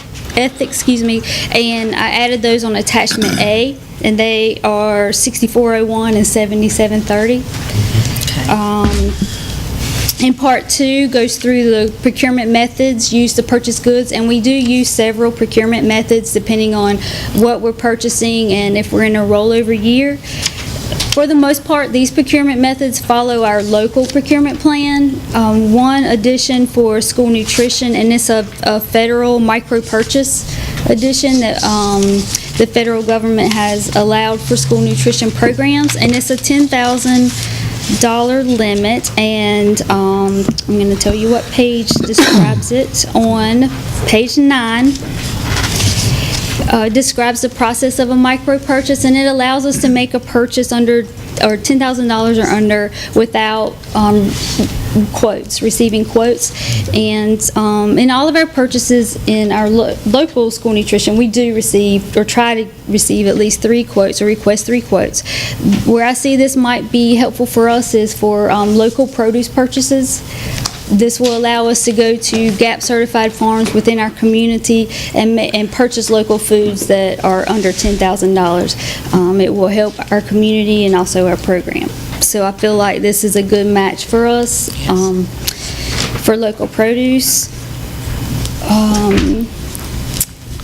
I added those on attachment A, and they are 6401 and 7730. And part 2 goes through the procurement methods used to purchase goods, and we do use several procurement methods depending on what we're purchasing and if we're in a rollover year. For the most part, these procurement methods follow our local procurement plan. One addition for school nutrition, and it's a federal micro-purchase addition that the federal government has allowed for school nutrition programs, and it's a $10,000 limit, and I'm going to tell you what page describes it. On page 9, describes the process of a micro purchase, and it allows us to make a purchase under or $10,000 or under without receiving quotes. And in all of our purchases in our local school nutrition, we do receive or try to receive at least 3 quotes or request 3 quotes. Where I see this might be helpful for us is for local produce purchases. This will allow us to go to GAP certified farms within our community and purchase local foods that are under $10,000. It will help our community and also our program. So I feel like this is a good match for us for local produce.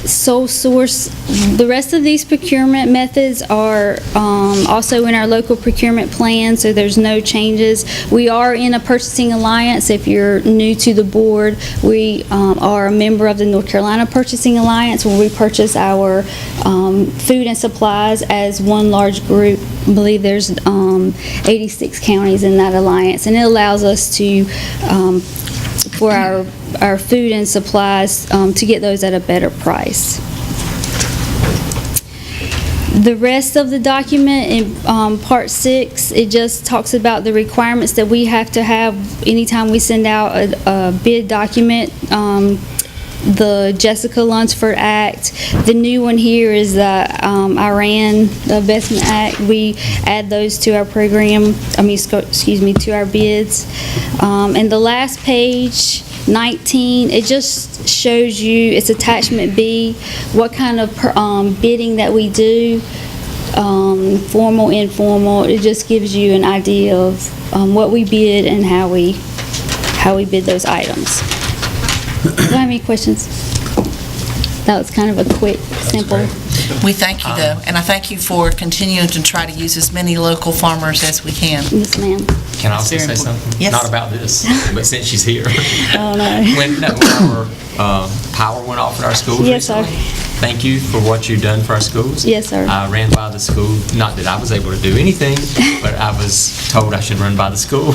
Sole source, the rest of these procurement methods are also in our local procurement plan, so there's no changes. We are in a purchasing alliance. If you're new to the board, we are a member of the North Carolina Purchasing Alliance, where we purchase our food and supplies as one large group. I believe there's 86 counties in that alliance, and it allows us to for our food and supplies to get those at a better price. The rest of the document in Part 6, it just talks about the requirements that we have to have anytime we send out a bid document. The Jessica Lunsford Act. The new one here is the Iran Investment Act. We add those to our program, to our bids. And the last page, 19, it just shows you, it's attachment B, what kind of bidding that we do, formal, informal. It just gives you an idea of what we bid and how we bid those items. Do you have any questions? That was kind of a quick, simple. We thank you, though, and I thank you for continuing to try to use as many local farmers as we can. Yes, ma'am. Can I also Very say important. something? Yes. Not about this, but since she's here. Oh, no. When our power went off at our schools Yes, sir. recently, thank you for what you've done for our schools. Yes, sir. I ran by the school, not that I was able to do anything, but I was told I should run by the school.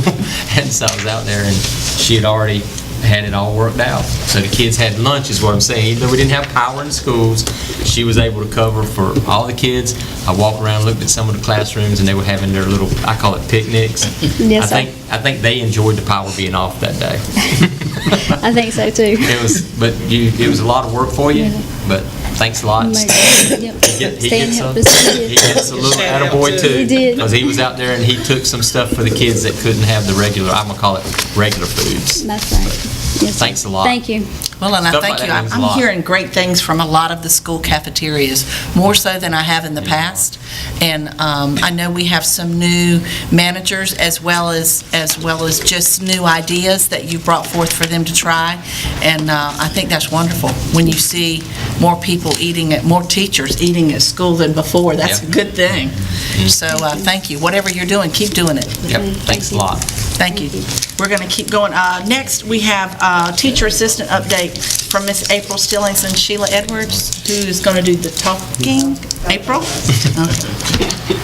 And so I was out there, and she had already had it all worked out. So the kids had lunch, is what I'm saying. Even though we didn't have power in the schools, she was able to cover for all the kids. I walked around, looked at some of the classrooms, and they were having their little, I call it picnics. Yes, sir. I think they enjoyed the power being off that day. I think so, too. It was a lot of work for you, but thanks a lot. Yep. He gets a little attaboy too. He did. Because he was out there and he took some stuff for the kids that couldn't have the regular, I'm gonna call it regular foods. That's right. Yes, sir. Thanks a lot. Thank you. Well, and I Stuff thank like you. that means a I'm lot. hearing great things from a lot of the school cafeterias, more so than I have in the past. And I know we have some new managers as well as just new ideas that you brought forth for them to try. And I think that's wonderful when you see more people more teachers eating at school than before. That's Yep. a good thing. So thank you. Whatever you're doing, keep doing it. Yep, thanks a lot. Thank you. We're going to keep going. Next, we have teacher assistant update from Miss April Stillings and Sheila Edwards, who is going to do the talking. April? Okay.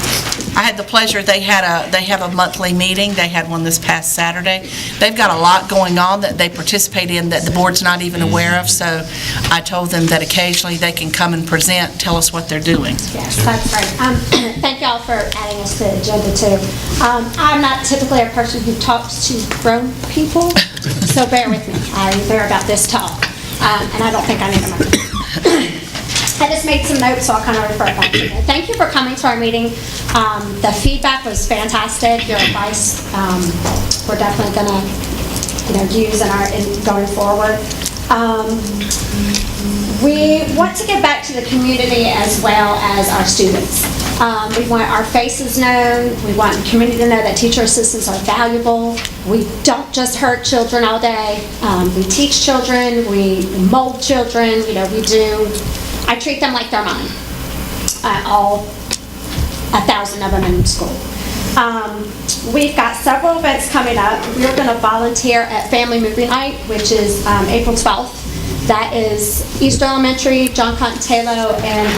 I had the pleasure, they have a monthly meeting. They had one this past Saturday. They've got a lot going on that they participate in that the board's not even aware of, so I told them that occasionally they can come and present, tell us what they're doing. Yes, that's right. Thank y'all for adding us to the agenda too. I'm not typically a person who talks to grown people, so bear with me. They're about this tall, and I don't think I need a microphone. I just made some notes, so I'll kind of refer back to it. Thank you for coming to our meeting. The feedback was fantastic. Your advice, we're definitely going to, use in going forward. We want to give back to the community as well as our students. We want our faces known. We want the community to know that teacher assistants are valuable. We don't just hurt children all day. We teach children. We mold children. We do. I treat them like they're mine. All 1,000 of them in school. We've got several events coming up. We're going to volunteer at Family Movie Night, which is April 12th. That is Easter Elementary, John Contalo, and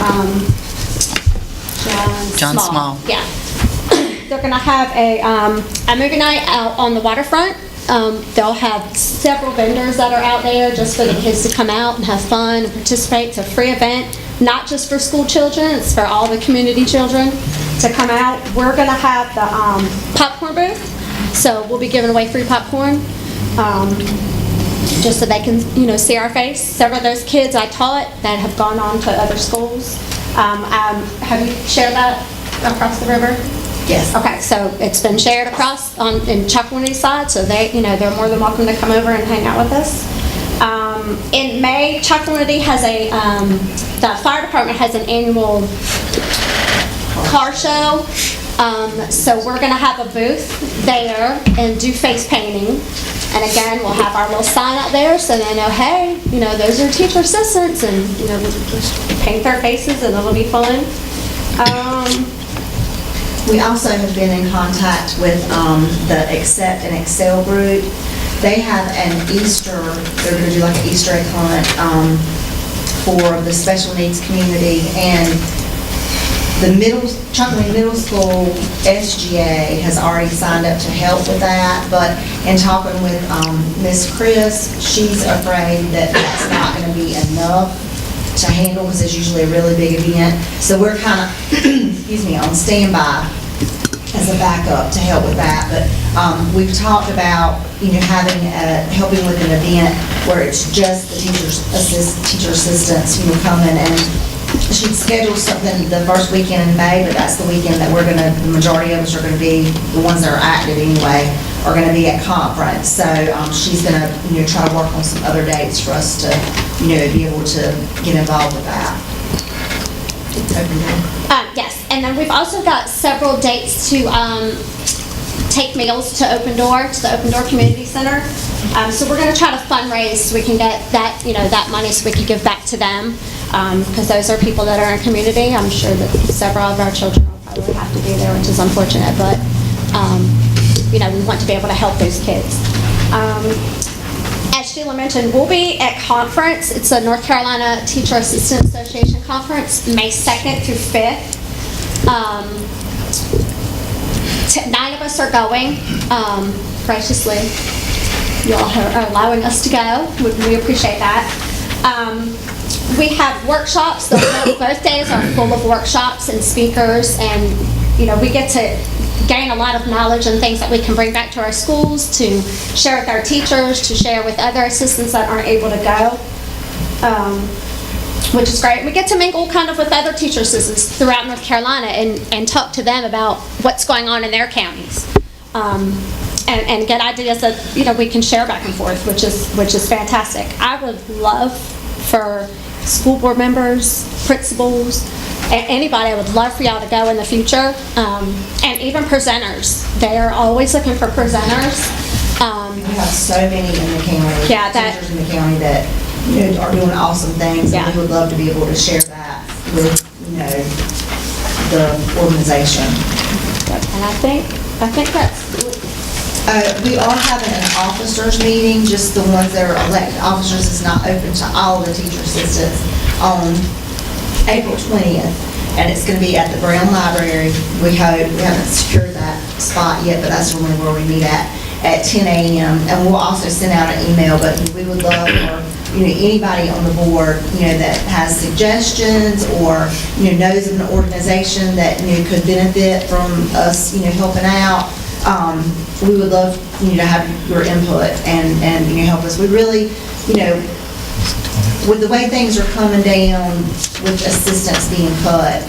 John Small. Yeah. They're going to have a movie night out on the waterfront. They'll have several vendors that are out there just for the kids to come out and have fun and participate. It's a free event, not just for school children, it's for all the community children. to come out. We're going to have the popcorn booth, so we'll be giving away free popcorn, just so they can, see our face. Several of those kids I taught that have gone on to other schools. Have you shared that across the river? Yes. Okay, so it's been shared across in Chuckwinity side, so they're more than welcome to come over and hang out with us. In May, Chuckwinity has the fire department has an annual car show. So we're going to have a booth there and do face painting. And again, we'll have our little sign out there so they know, hey, those are teacher assistants, and we'll paint their faces and it'll be fun. We also have been in contact with the Accept and Excel group. They have they're going to do like an Easter egg hunt for the special needs community, and the Chuckwinity Middle School SGA has already signed up to help with that, but in talking with Miss Chris, she's afraid that that's not going to be enough to handle, because it's usually a really big event. So we're kind of, on standby as a backup to help with that. But we've talked about, helping with an event where it's just the teacher assistants, coming, and she'd scheduled something the first weekend in May, but that's the weekend that the majority of us are going to be, the ones that are active anyway, are going to be at conference. So she's going to, try to work on some other dates for us to, be able to get involved with that. Yes, and then we've also got several dates to take meals to the Open Door Community Center. So we're going to try to fundraise so we can get that, that money so we can give back to them, because those are people that are in community. I'm sure that several of our children will probably have to be there, which is unfortunate, but we want to be able to help those kids. As Sheila mentioned, we'll be at conference. It's a North Carolina Teacher Assistant Association conference, May 2nd through 5th. 9 of us are going, graciously. You all are allowing us to go. We appreciate that. We have workshops. Both days are full of workshops and speakers, and we get to gain a lot of knowledge and things that we can bring back to our schools, to share with our teachers, to share with other assistants that aren't able to go, which is great. We get to mingle kind of with other teacher assistants throughout North Carolina and talk to them about what's going on in their counties, and get ideas that we can share back and forth, which is fantastic. I would love for school board members, principals, anybody, I would love for y'all to go in the future, and even presenters. They are always looking for presenters. We have so many in the county, teachers in the county that are doing awesome things, and we would love to be able to share that with the organization. And I think that's. We are having an officers meeting, just the ones that are elected officers. It's not open to all the teacher assistants, on April 20th, and it's going to be at the Brown Library. We hope. We haven't secured that spot yet, but that's normally where we meet at 10 a.m. And we'll also send out an email, but we would love for anybody on the board that has suggestions or knows of an organization that could benefit from us helping out. We would love to have your input and help us. We really with the way things are coming down with assistance being cut,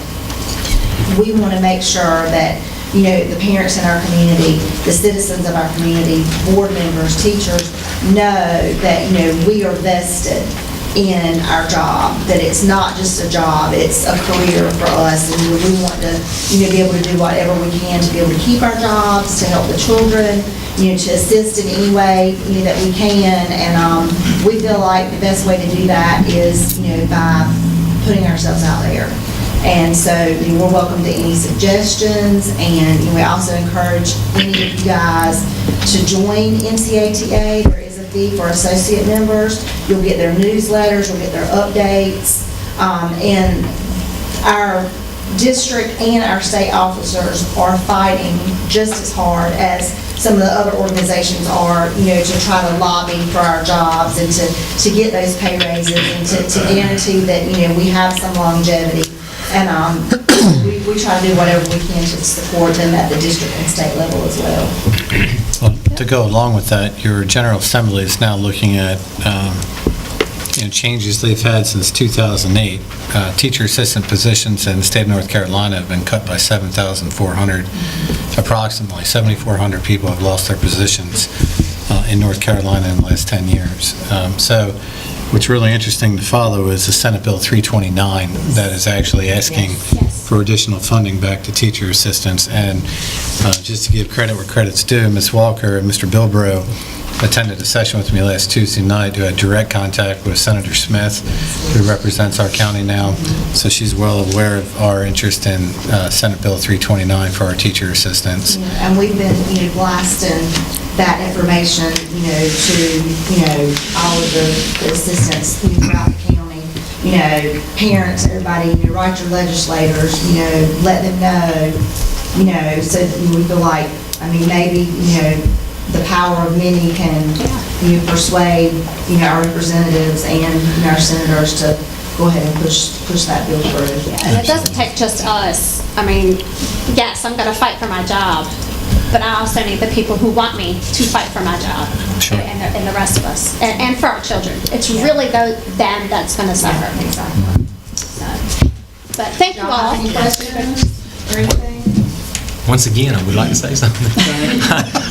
we want to make sure that the parents in our community, the citizens of our community, board members, teachers know that we are vested in our job, that it's not just a job, it's a career for us, and we want to be able to do whatever we can to be able to keep our jobs, to help the children, to assist in any way that we can, and we feel like the best way to do that is by putting ourselves out there. And so we're welcome to any suggestions, and we also encourage any of you guys to join NCATA. There is a fee for associate members. You'll get their newsletters, you'll get their updates, and our district and our state officers are fighting just as hard as some of the other organizations are, to try to lobby for our jobs and to get those pay raises and to guarantee that, we have some longevity. And we we try to do whatever we can to support them at the district and state level as well. Well, to go along with that, your General Assembly is now looking at changes they've had since 2008. Teacher assistant positions in the state of North Carolina have been cut by 7,400. Approximately 7,400 people have lost their positions in North Carolina in the last 10 years. So what's really interesting to follow is the Senate Bill 329 that is actually asking for additional funding back to teacher assistants. And just to give credit where credit's due, Ms. Walker and Mr. Bcboe attended a session with me last Tuesday night who had direct contact with Senator Smith, who represents our county now. So she's well aware of our interest in Senate Bill 329 for our teacher assistants. And we've been, blasting that information, to, all of the assistants throughout the county, parents, everybody, write your legislators, let them know, so that we feel like, maybe, the power of many can, persuade, our representatives and our senators to go ahead and push that bill through. And it doesn't take just us. Yes, I'm going to fight for my job, but I also need the people who want me to fight for my job. Sure. And the rest of us, and for our children. It's really them that's going to suffer. Exactly. So, but thank you all. Any questions or anything? Once again, I would like to say something.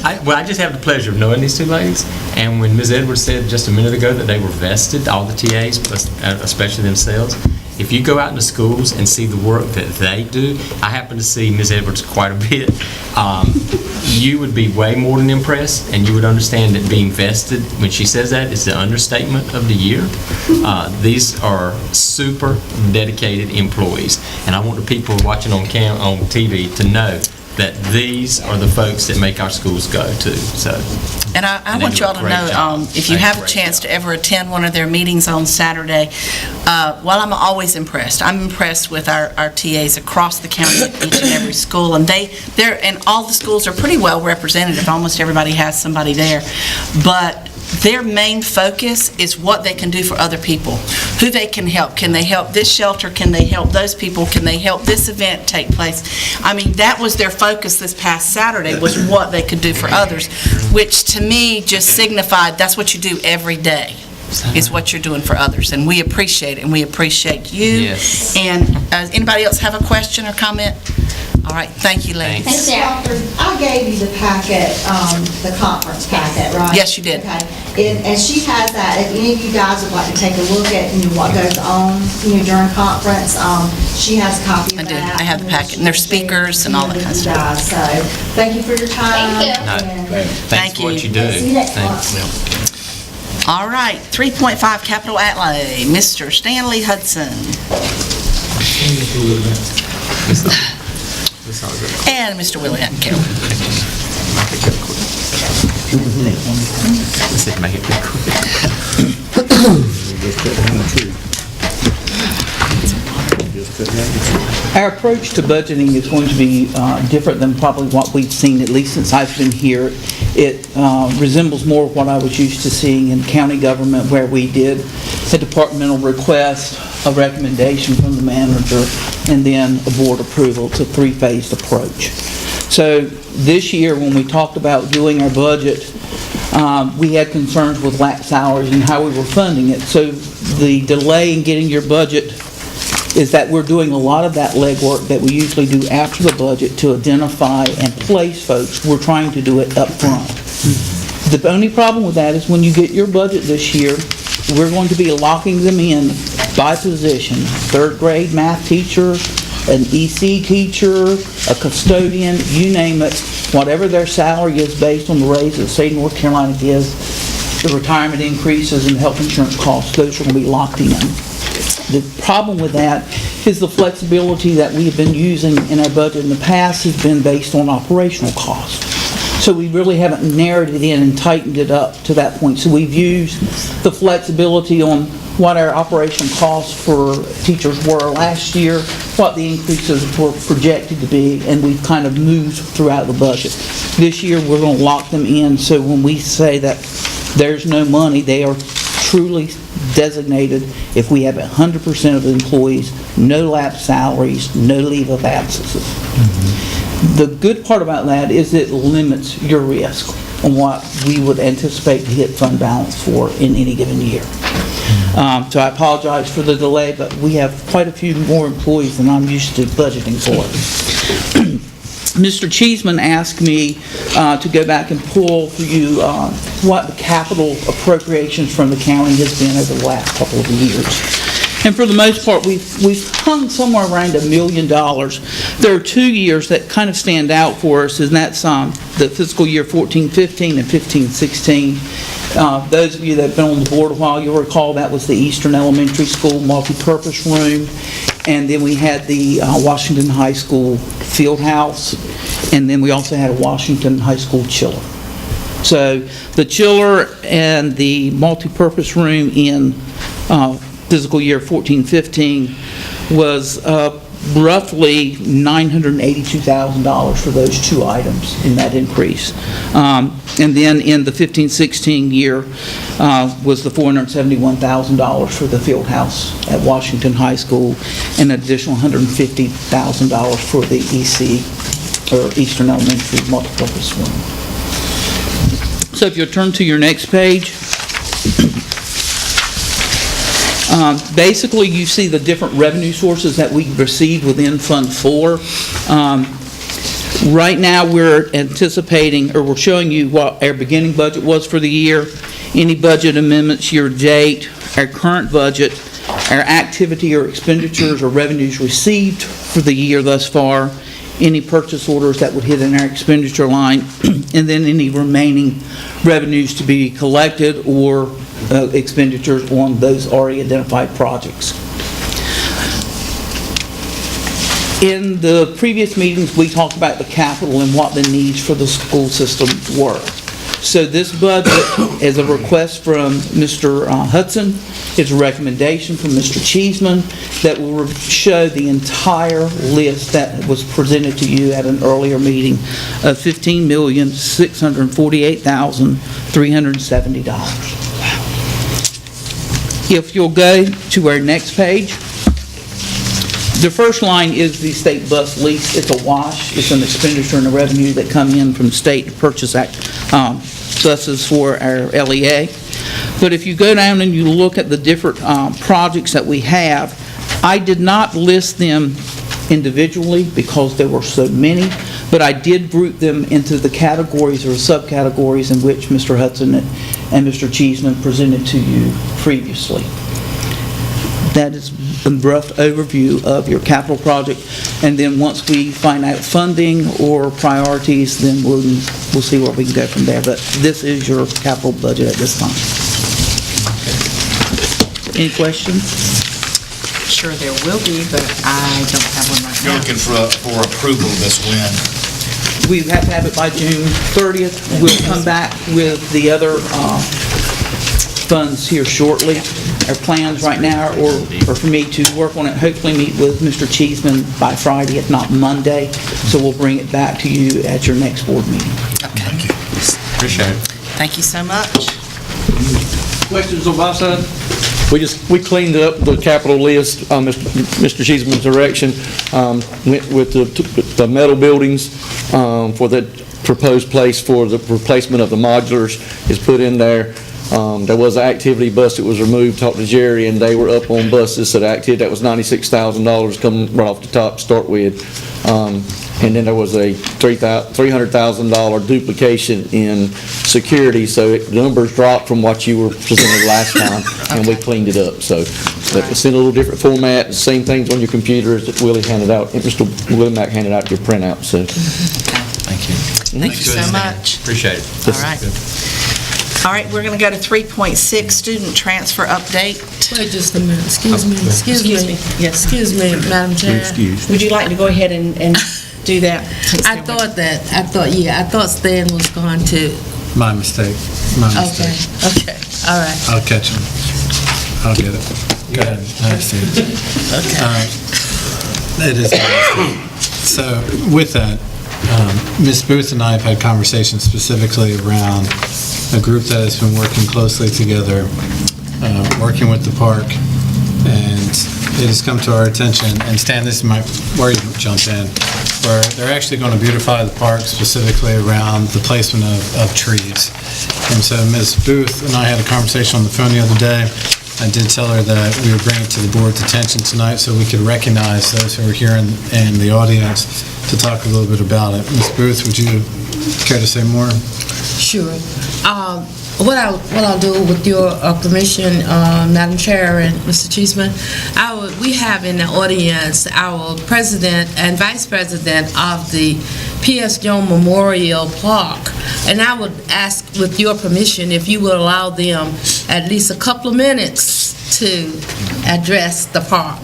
I just have the pleasure of knowing these two ladies, and when Ms. Edwards said just a minute ago that they were vested, all the TAs, especially themselves, if you go out into schools and see the work that they do, I happen to see Ms. Edwards quite a bit, you would be way more than impressed, and you would understand that being vested, when she says that, is the understatement of the year. These are super dedicated employees, and I want the people watching on TV to know that these are the folks that make our schools go to. So, And I want you all to know, if you have a chance to ever attend one of their meetings on Saturday, while I'm always impressed, I'm impressed with our TAs across the county at each and every school, and and all the schools are pretty well represented. Almost everybody has somebody there, but their main focus is what they can do for other people, who they can help. Can they help this shelter? Can they help those people? Can they help this event take place? That was their focus this past Saturday, was what they could do for others, which to me just signified that's what you do every day, is what you're doing for others. And we appreciate it, and we appreciate you. Yes. And anybody else have a question or comment? All right, thank you, ladies. Thanks. And Doctor, I gave you the packet, the conference packet, right? Yes, you did. Okay. And she has that. If any of you guys would like to take a look at what goes on, during conference, she has a copy of that. I do. I have the packet, and there's speakers and all that kind of stuff. So, thank you for your time. Thank you. Thanks for what you do. See you next Thanks. month. All right, 3.5 capital outlay, Mr. Stanley Hudson. And Mr. Willie Carroll. Make it quick. Our approach to budgeting is going to be different than probably what we've seen, at least since I've been here. It resembles more what I was used to seeing in county government, where we did a departmental request, a recommendation from the manager, and then a board approval. It's a three-phased approach. So this year, when we talked about doing our budget, we had concerns with lax hours and how we were funding it. So the delay in getting your budget is that we're doing a lot of that legwork that we usually do after the budget to identify and place folks. We're trying to do it up front. The only problem with that is when you get your budget this year, we're going to be locking them in by position. Third grade math teacher, an EC teacher, a custodian, you name it, whatever their salary is based on the raise that the state of North Carolina gives, the retirement increases and health insurance costs, those are going to be locked in. The problem with that is the flexibility that we've been using in our budget in the past has been based on operational costs. So we really haven't narrowed it in and tightened it up to that point. So we've used the flexibility on what our operation costs for teachers were last year, what the increases were projected to be, and we've kind of moved throughout the budget. This year, we're going to lock them in, so when we say that there's no money, they are truly designated if we have 100% of the employees, no lapsed salaries, no leave of absences. The good part about that is it limits your risk on what we would anticipate to hit fund balance for in any given year. So I apologize for the delay, but we have quite a few more employees than I'm used to budgeting for. Mr. Cheeseman asked me to go back and pull for you what the capital appropriations from the county has been over the last couple of years. And for the most part, we've hung somewhere around $1 million. There are 2 years that kind of stand out for us, and that's the fiscal year 14-15 and 15-16. Those of you that have been on the board a while, you'll recall that was the Eastern Elementary School multipurpose room, and then we had the Washington High School field house, and then we also had a Washington High School chiller. So the chiller and the multipurpose room in fiscal year 14-15 was roughly $982,000 for those two items in that increase. And then in the 15-16 year was the $471,000 for the field house at Washington High School and an additional $150,000 for the EC, or Eastern Elementary multipurpose room. So if you'll turn to your next page, basically you see the different revenue sources that we received within Fund 4. Right now we're anticipating, or we're showing you what our beginning budget was for the year, any budget amendments year to date, our current budget, our activity or expenditures or revenues received for the year thus far, any purchase orders that would hit in our expenditure line, and then any remaining revenues to be collected or expenditures on those already identified projects. In the previous meetings, we talked about the capital and what the needs for the school system were. So this budget is a request from Mr. Hudson. It's a recommendation from Mr. Cheeseman that will show the entire list that was presented to you at an earlier meeting of $15,648,370. If you'll go to our next page, the first line is the state bus lease. It's a wash. It's an expenditure and a revenue that come in from the state to purchase buses for our LEA. But if you go down and you look at the different projects that we have, I did not list them individually because there were so many, but I did group them into the categories or subcategories in which Mr. Hudson and Mr. Cheeseman presented to you previously. That is a rough overview of your capital project, and then once we find out funding or priorities, then we'll see where we can go from there. But this is your capital budget at this time. Any questions? Sure there will be, but I don't have one right You're now. looking for approval of this when? We have to have it by June 30th. We'll come back with the other funds here shortly. Our plans right now are for me to work on it, hopefully meet with Mr. Cheeseman by Friday, if not Monday. So we'll bring it back to you at your next board meeting. Okay. Thank you. Appreciate it. Thank you so much. Questions on my side? We cleaned up the capital list on Mr. Cheeseman's direction, went with the metal buildings for the proposed place for the replacement of the modulars is put in there. There was an activity bus that was removed, talked to Jerry, and they were up on buses, so the activity, that was $96,000 coming right off the top to start with. And then there was a $300,000 duplication in security, so the numbers dropped from what you were presented last time, and we cleaned it up. So it's in a little different format, same things on your computers that Willie handed out, Mr. Willie Mack handed out your printout, so. Thank you. Thank you so much. Appreciate it. All right. All right, we're going to go to 3.6, student transfer update. Wait just a minute, excuse me. Yes. Excuse me, Madam Chair. Would you like to go ahead and do that? I thought Stan was going to, My mistake. okay, all right. I'll catch him. I'll get it. Go ahead. I see it. It is my mistake. So with that, Ms. Booth and I have had conversations specifically around a group that has been working closely together working with the park, and it has come to our attention, and Stan, this is where you jump in, where they're actually going to beautify the park specifically around the placement of trees. And so Ms. Booth and I had a conversation on the phone the other day. I did tell her that we would bring it to the board's attention tonight so we could recognize those who are here in the audience to talk a little bit about it. Ms. Booth, would you care to say more? Sure. What I'll do with your permission, Madam Chair and Mr. Cheeseman, we have in the audience our president and vice president of the P.S. Jones Memorial Park, and I would ask, with your permission, if you would allow them at least a couple of minutes to address the park.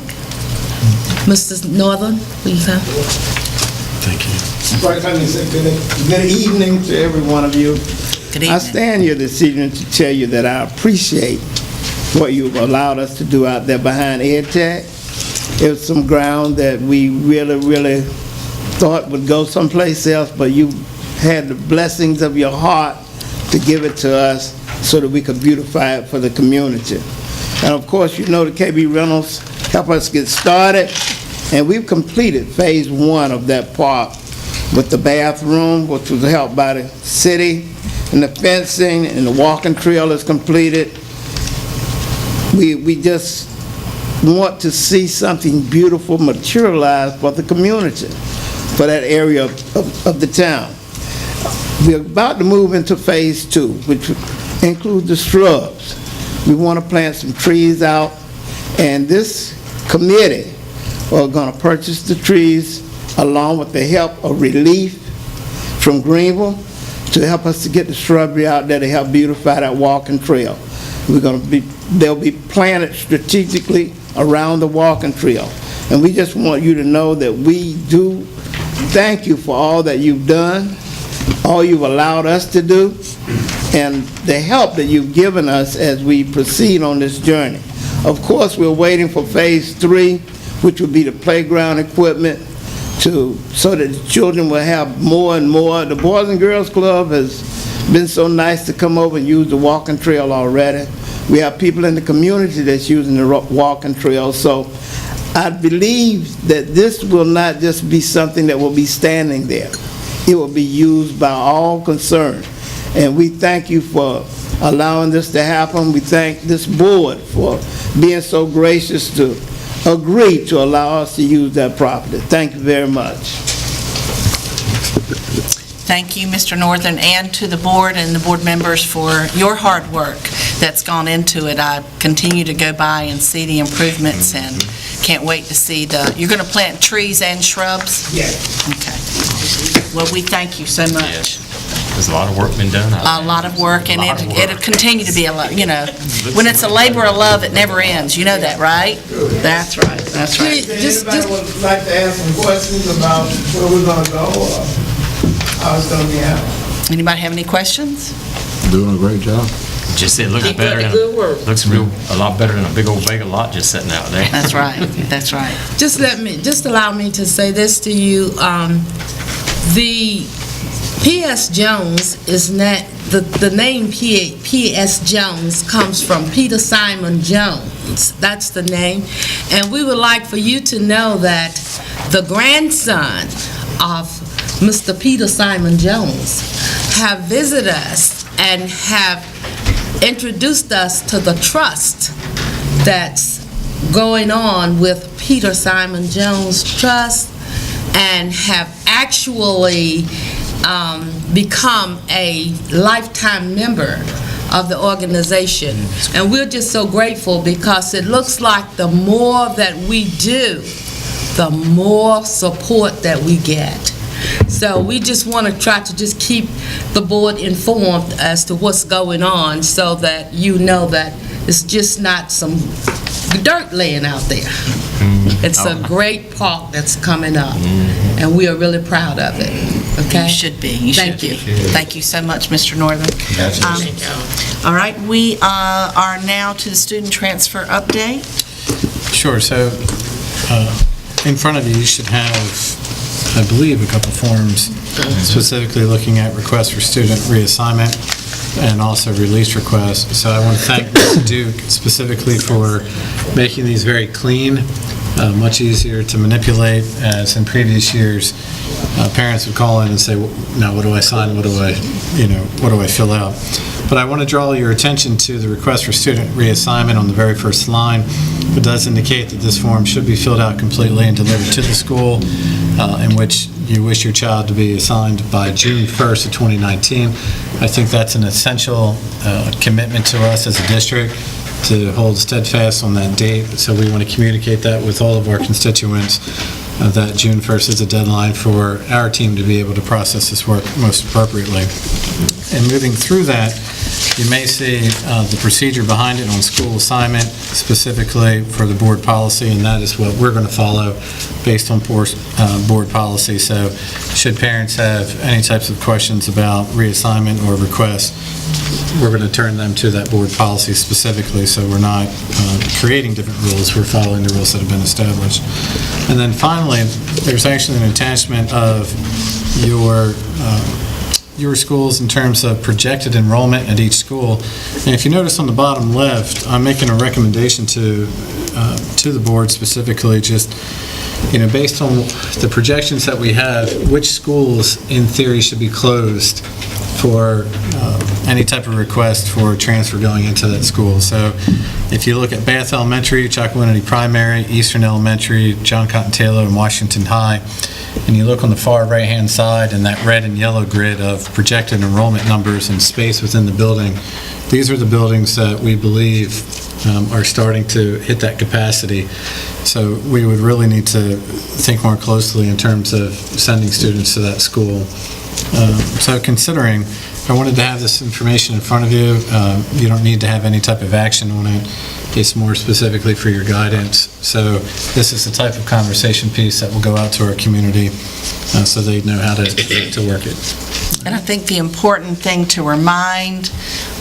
Mr. Northern, will you come? Thank you. Good evening to every one of you. I stand here this evening to tell you that I appreciate what you've allowed us to do out there behind EdTech. It was some ground that we really thought would go someplace else, but you had the blessings of your heart to give it to us so that we could beautify it for the community. And of course, you know the KB Reynolds helped us get started, and we've completed phase 1 of that park with the bathroom, which was helped by the city, and the fencing and the walking trail is completed. We just want to see something beautiful materialize for the community, for that area of the town. We're about to move into phase 2, which includes the shrubs. We want to plant some trees out, and this committee are going to purchase the trees along with the help of Relief from Greenville to help us to get the shrubbery out there to help beautify that walking trail. They'll be planted strategically around the walking trail. And we just want you to know that we do thank you for all that you've done, all you've allowed us to do, and the help that you've given us as we proceed on this journey. Of course, we're waiting for phase 3, which will be the playground equipment, so that the children will have more and more. The Boys and Girls Club has been so nice to come over and use the walking trail already. We have people in the community that's using the walking trail. So I believe that this will not just be something that will be standing there. It will be used by all concerned. And we thank you for allowing this to happen. We thank this board for being so gracious to agree to allow us to use that property. Thank you very much. Thank you, Mr. Northern, and to the board and the board members for your hard work that's gone into it. I continue to go by and see the improvements, and can't wait to see you're going to plant trees and shrubs? Yes. Okay. Well, we thank you so much. Yes. There's a lot of work been done. A lot of work, and it'll continue to be a lot, when it's a labor of love, it never ends. You know that, right? That's right, that's right. Anybody would like to ask some questions about where we're going to go or how it's going to be happening? Anybody have any questions? Doing a great job. Just it looks better than a lot better than a big old vacant lot just sitting out there. That's right, that's right. Just allow me to say this to you. The P.S. Jones is not, the name P.S. Jones comes from Peter Simon Jones. That's the name. And we would like for you to know that the grandson of Mr. Peter Simon Jones have visited us and have introduced us to the trust that's going on with Peter Simon Jones Trust, and have actually become a lifetime member of the organization. And we're just so grateful, because it looks like the more that we do, the more support that we get. So we just want to try to just keep the board informed as to what's going on, so that you know that it's just not some dirt laying out there. It's a great park that's coming up, and we are really proud of it. Okay? You should be. Thank you. Thank you so much, Mr. Northern. All right, we are now to the student transfer update. Sure. So in front of you, you should have, I believe, a couple forms specifically looking at requests for student reassignment. and also release requests. So I want to thank Mr. Duke specifically for making these very clean, much easier to manipulate, as in previous years, parents would call in and say, now what do I sign, what do I fill out? But I want to draw your attention to the request for student reassignment on the very first line. It does indicate that this form should be filled out completely and delivered to the school in which you wish your child to be assigned by June 1st of 2019. I think that's an essential commitment to us as a district to hold steadfast on that date. So we want to communicate that with all of our constituents, that June 1st is a deadline for our team to be able to process this work most appropriately. And moving through that, you may see the procedure behind it on school assignment, specifically for the board policy, and that is what we're going to follow based on board policy. So should parents have any types of questions about reassignment or requests, we're going to turn them to that board policy specifically, so we're not creating different rules, we're following the rules that have been established. And then finally, there's actually an attachment of your schools in terms of projected enrollment at each school. And if you notice on the bottom left, I'm making a recommendation to the board specifically, just, based on the projections that we have, which schools in theory should be closed for any type of request for transfer going into that school. So if you look at Bath Elementary, Chocowinity Primary, Eastern Elementary, John Cotton Taylor, and Washington High, and you look on the far right-hand side in that red and yellow grid of projected enrollment numbers and space within the building, these are the buildings that we believe are starting to hit that capacity. So we would really need to think more closely in terms of sending students to that school. So considering, I wanted to have this information in front of you. You don't need to have any type of action on it. It's more specifically for your guidance. So this is the type of conversation piece that will go out to our community so they know how to work it. And I think the important thing to remind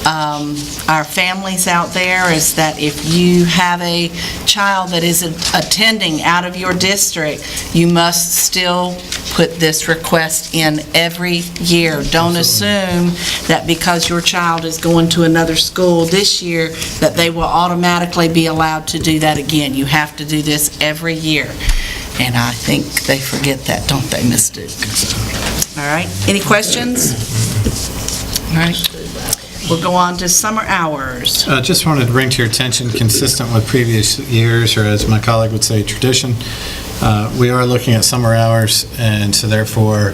our families out there is that if you have a child that is attending out of your district, you must still put this request in every year. Don't assume that because your child is going to another school this year that they will automatically be allowed to do that again. You have to do this every year. And I think they forget that, don't they, Ms. Duke? All right, any questions? All right. We'll go on to summer hours. Just wanted to bring to your attention, consistent with previous years, or as my colleague would say, tradition, we are looking at summer hours, and so therefore,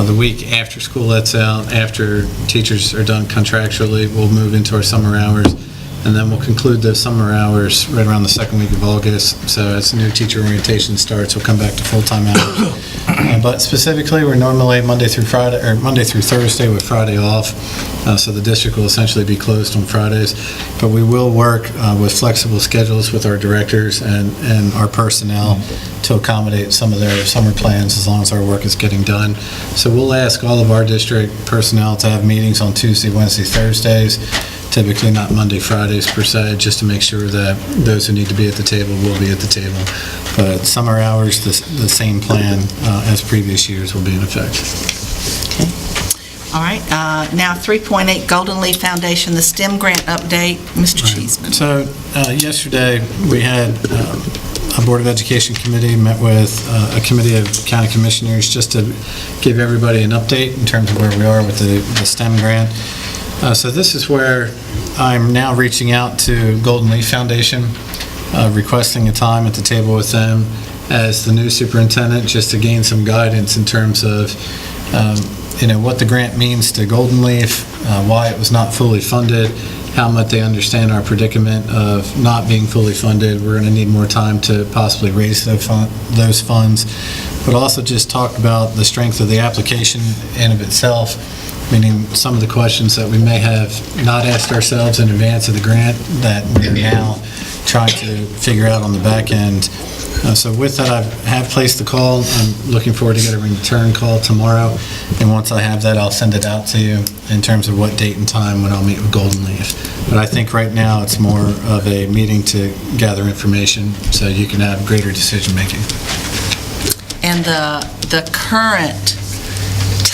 the week after school lets out, after teachers are done contractually, we'll move into our summer hours, and then we'll conclude those summer hours right around the second week of August. So as the new teacher orientation starts, we'll come back to full-time hours. But specifically, we're normally Monday through Thursday with Friday off. So the district will essentially be closed on Fridays. But we will work with flexible schedules with our directors and our personnel to accommodate some of their summer plans as long as our work is getting done. So we'll ask all of our district personnel to have meetings on Tuesday, Wednesday, Thursdays, typically not Monday, Fridays per se, just to make sure that those who need to be at the table will be at the table. But summer hours, the same plan as previous years will be in effect. All right, now 3.8 Golden Leaf Foundation, the STEM grant update. Mr. Cheeseman. So yesterday, we had a Board of Education committee met with a committee of county commissioners just to give everybody an update in terms of where we are with the STEM grant. So this is where I'm now reaching out to Golden Leaf Foundation, requesting a time at the table with them as the new superintendent, just to gain some guidance in terms of what the grant means to Golden Leaf, why it was not fully funded, how much they understand our predicament of not being fully funded. We're going to need more time to possibly raise those funds, but also just talk about the strength of the application in of itself, meaning some of the questions that we may have not asked ourselves in advance of the grant that we're now trying to figure out on the back end. So with that, I have placed the call. I'm looking forward to getting a return call tomorrow, and once I have that, I'll send it out to you in terms of what date and time when I'll meet with Golden Leaf. But I think right now it's more of a meeting to gather information so you can have greater decision-making. And the current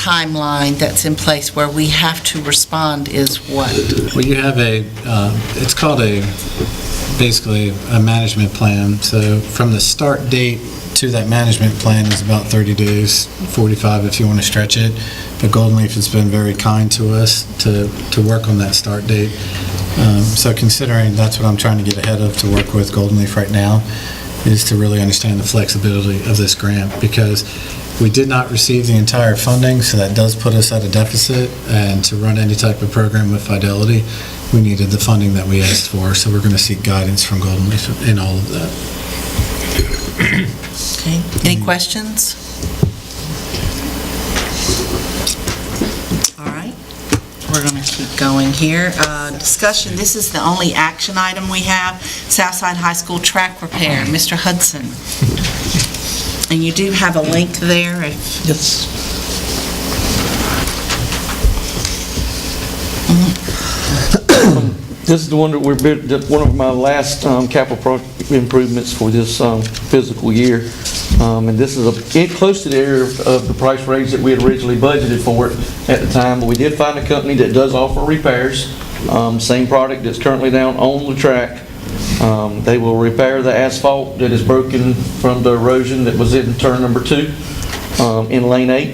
timeline that's in place where we have to respond is what? Well, you have it's called basically a management plan. So from the start date to that management plan is about 30 days, 45 if you want to stretch it. But Golden Leaf has been very kind to us to work on that start date. So considering that's what I'm trying to get ahead of to work with Golden Leaf right now, is to really understand the flexibility of this grant, because we did not receive the entire funding, so that does put us at a deficit, and to run any type of program with Fidelity, we needed the funding that we asked for, so we're going to seek guidance from Golden Leaf in all of that. Okay, any questions? All right, we're going to keep going here. Discussion, this is the only action item we have, Southside High School track repair. Mr. Hudson. And you do have a link there. Yes. This is the one that one of my last capital improvements for this fiscal year. And this is close to the area of the price range that we had originally budgeted for it at the time. But we did find a company that does offer repairs. Same product that's currently down on the track. They will repair the asphalt that is broken from the erosion that was in turn number 2 in lane 8.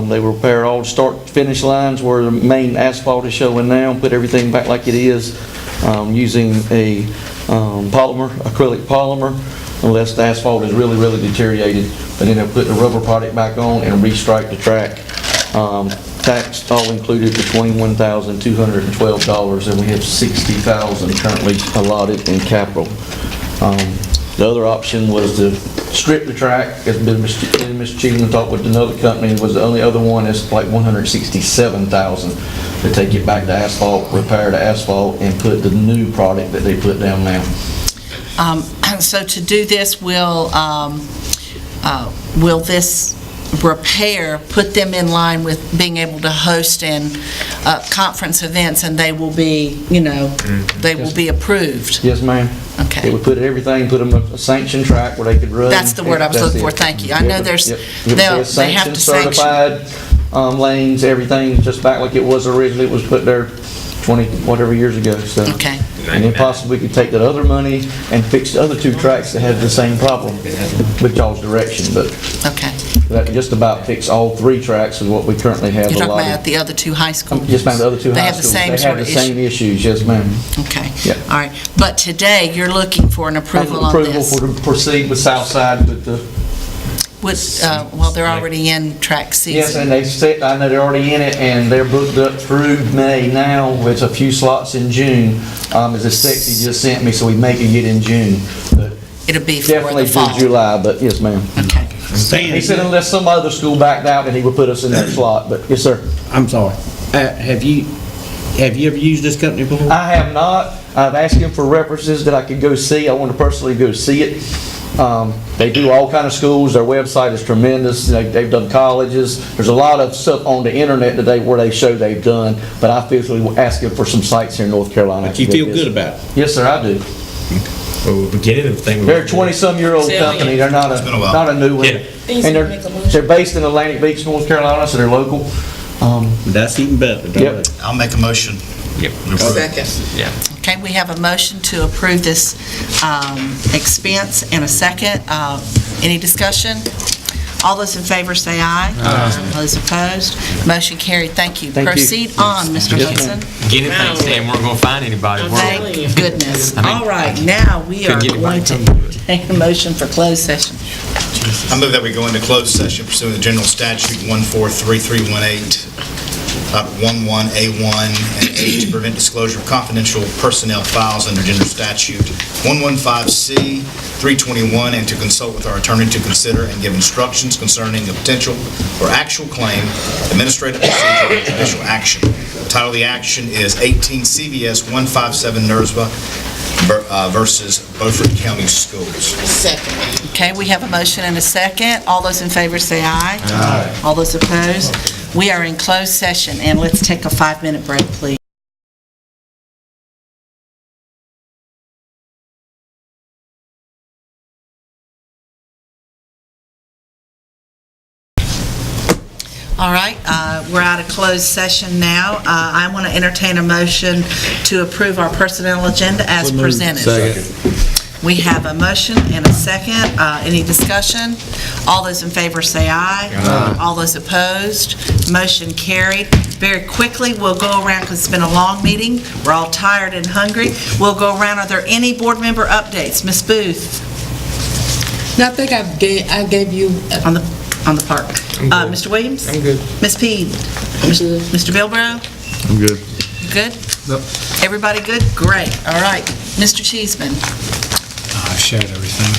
They will repair all the start-finish lines where the main asphalt is showing now, put everything back like it is using a acrylic polymer, unless the asphalt is really, really deteriorated. And then they'll put the rubber product back on and restripe the track. Tax all included for $21,212, and we have $60,000 currently allotted in capital. The other option was to strip the track, as Mr. Cheatham talked with another company, was the only other one is like $167,000 to take it back to asphalt, repair the asphalt, and put the new product that they put down now. So to do this, will this repair put them in line with being able to host and conference events, and they will be, they will be approved? Yes, ma'am. Okay. It would put them a sanctioned track where they could run. That's the word I was looking for. Thank you. I know they have to sanction. Certified lanes, everything just back like it was originally. It was put there 20 whatever years ago. So. Okay. And then possibly we could take that other money and fix the other 2 tracks that had the same problem with y'all's direction. But okay. That just about fix all 3 tracks is what we currently have. You're talking about the other 2 high schools? Yes, ma'am, the other 2 high schools. They have the same issues, yes, ma'am. Okay. Yeah. All right. But today, you're looking for an approval on this? Approval to proceed with Southside with the... well, they're already in track season. Yes, and I know they're already in it, and they're booked up through May now, with a few slots in June, as the sexy just sent me, so we may get in June. But it'll be for the fall. Definitely through July, but yes, ma'am. Okay. He said unless some other school backed out, then he would put us in that slot, but yes, sir. I'm sorry. Have you ever used this company before? I have not. I've asked him for references that I could go see. I want to personally go see it. They do all kind of schools. Their website is tremendous. They've done colleges. There's a lot of stuff on the internet today where they show they've done, but I physically ask him for some sites here in North Carolina. But you feel good about it? Yes, sir, I do. Well, we're beginning of the thing. They're a 20-some-year-old company. They're not a new one. Yeah. And they're based in Atlantic Beach, North Carolina, so they're local. That's even better. Yep. I'll make a motion. Yep. Second. Yeah. Okay, we have a motion to approve this expense and a second. Any discussion? All those in favor say aye. Aye. Those opposed? Motion carried. Thank you. Thank you. Proceed on, Mr. Hudson. Again, thanks, Dan. We're going to find anybody. Thank goodness. I mean, All right, now we are couldn't get going anybody to take a motion for closed session. I move that we go into closed session pursuant to General Statute 143318, 11A1 and A to prevent disclosure of confidential personnel files under General Statute 115C 321, and to consult with our attorney to consider and give instructions concerning a potential or actual claim, administrative procedure, or judicial action. The title of the action is 18 CVS 157 NERSVA versus Beaufort County Schools. Second. Okay, we have a motion and a second. All those in favor say aye. Aye. All those opposed? We are in closed session, and let's take a 5-minute break, please. All right, we're out of closed session now. I want to entertain a motion to approve our personnel agenda as presented. We have a motion and a second. Any discussion? All those in favor say aye. All those opposed? Motion carried. Very quickly, we'll go around, because it's been a long meeting. We're all tired and hungry. We'll go around. Are there any board member updates? Ms. Booth? No, I think I gave you On the park. Mr. Williams? I'm good. Ms. Peed? Mr. Bilbrough? I'm good. Good? Everybody good? Great. All right. Mr. Cheeseman? I've shared everything.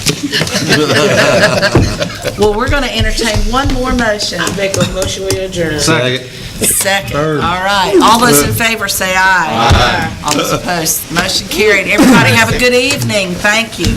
Well, we're going to entertain one more motion. make a motion we adjourn. Second. All right. All those in favor say aye. All those opposed. Motion carried. Everybody have a good evening. Thank you.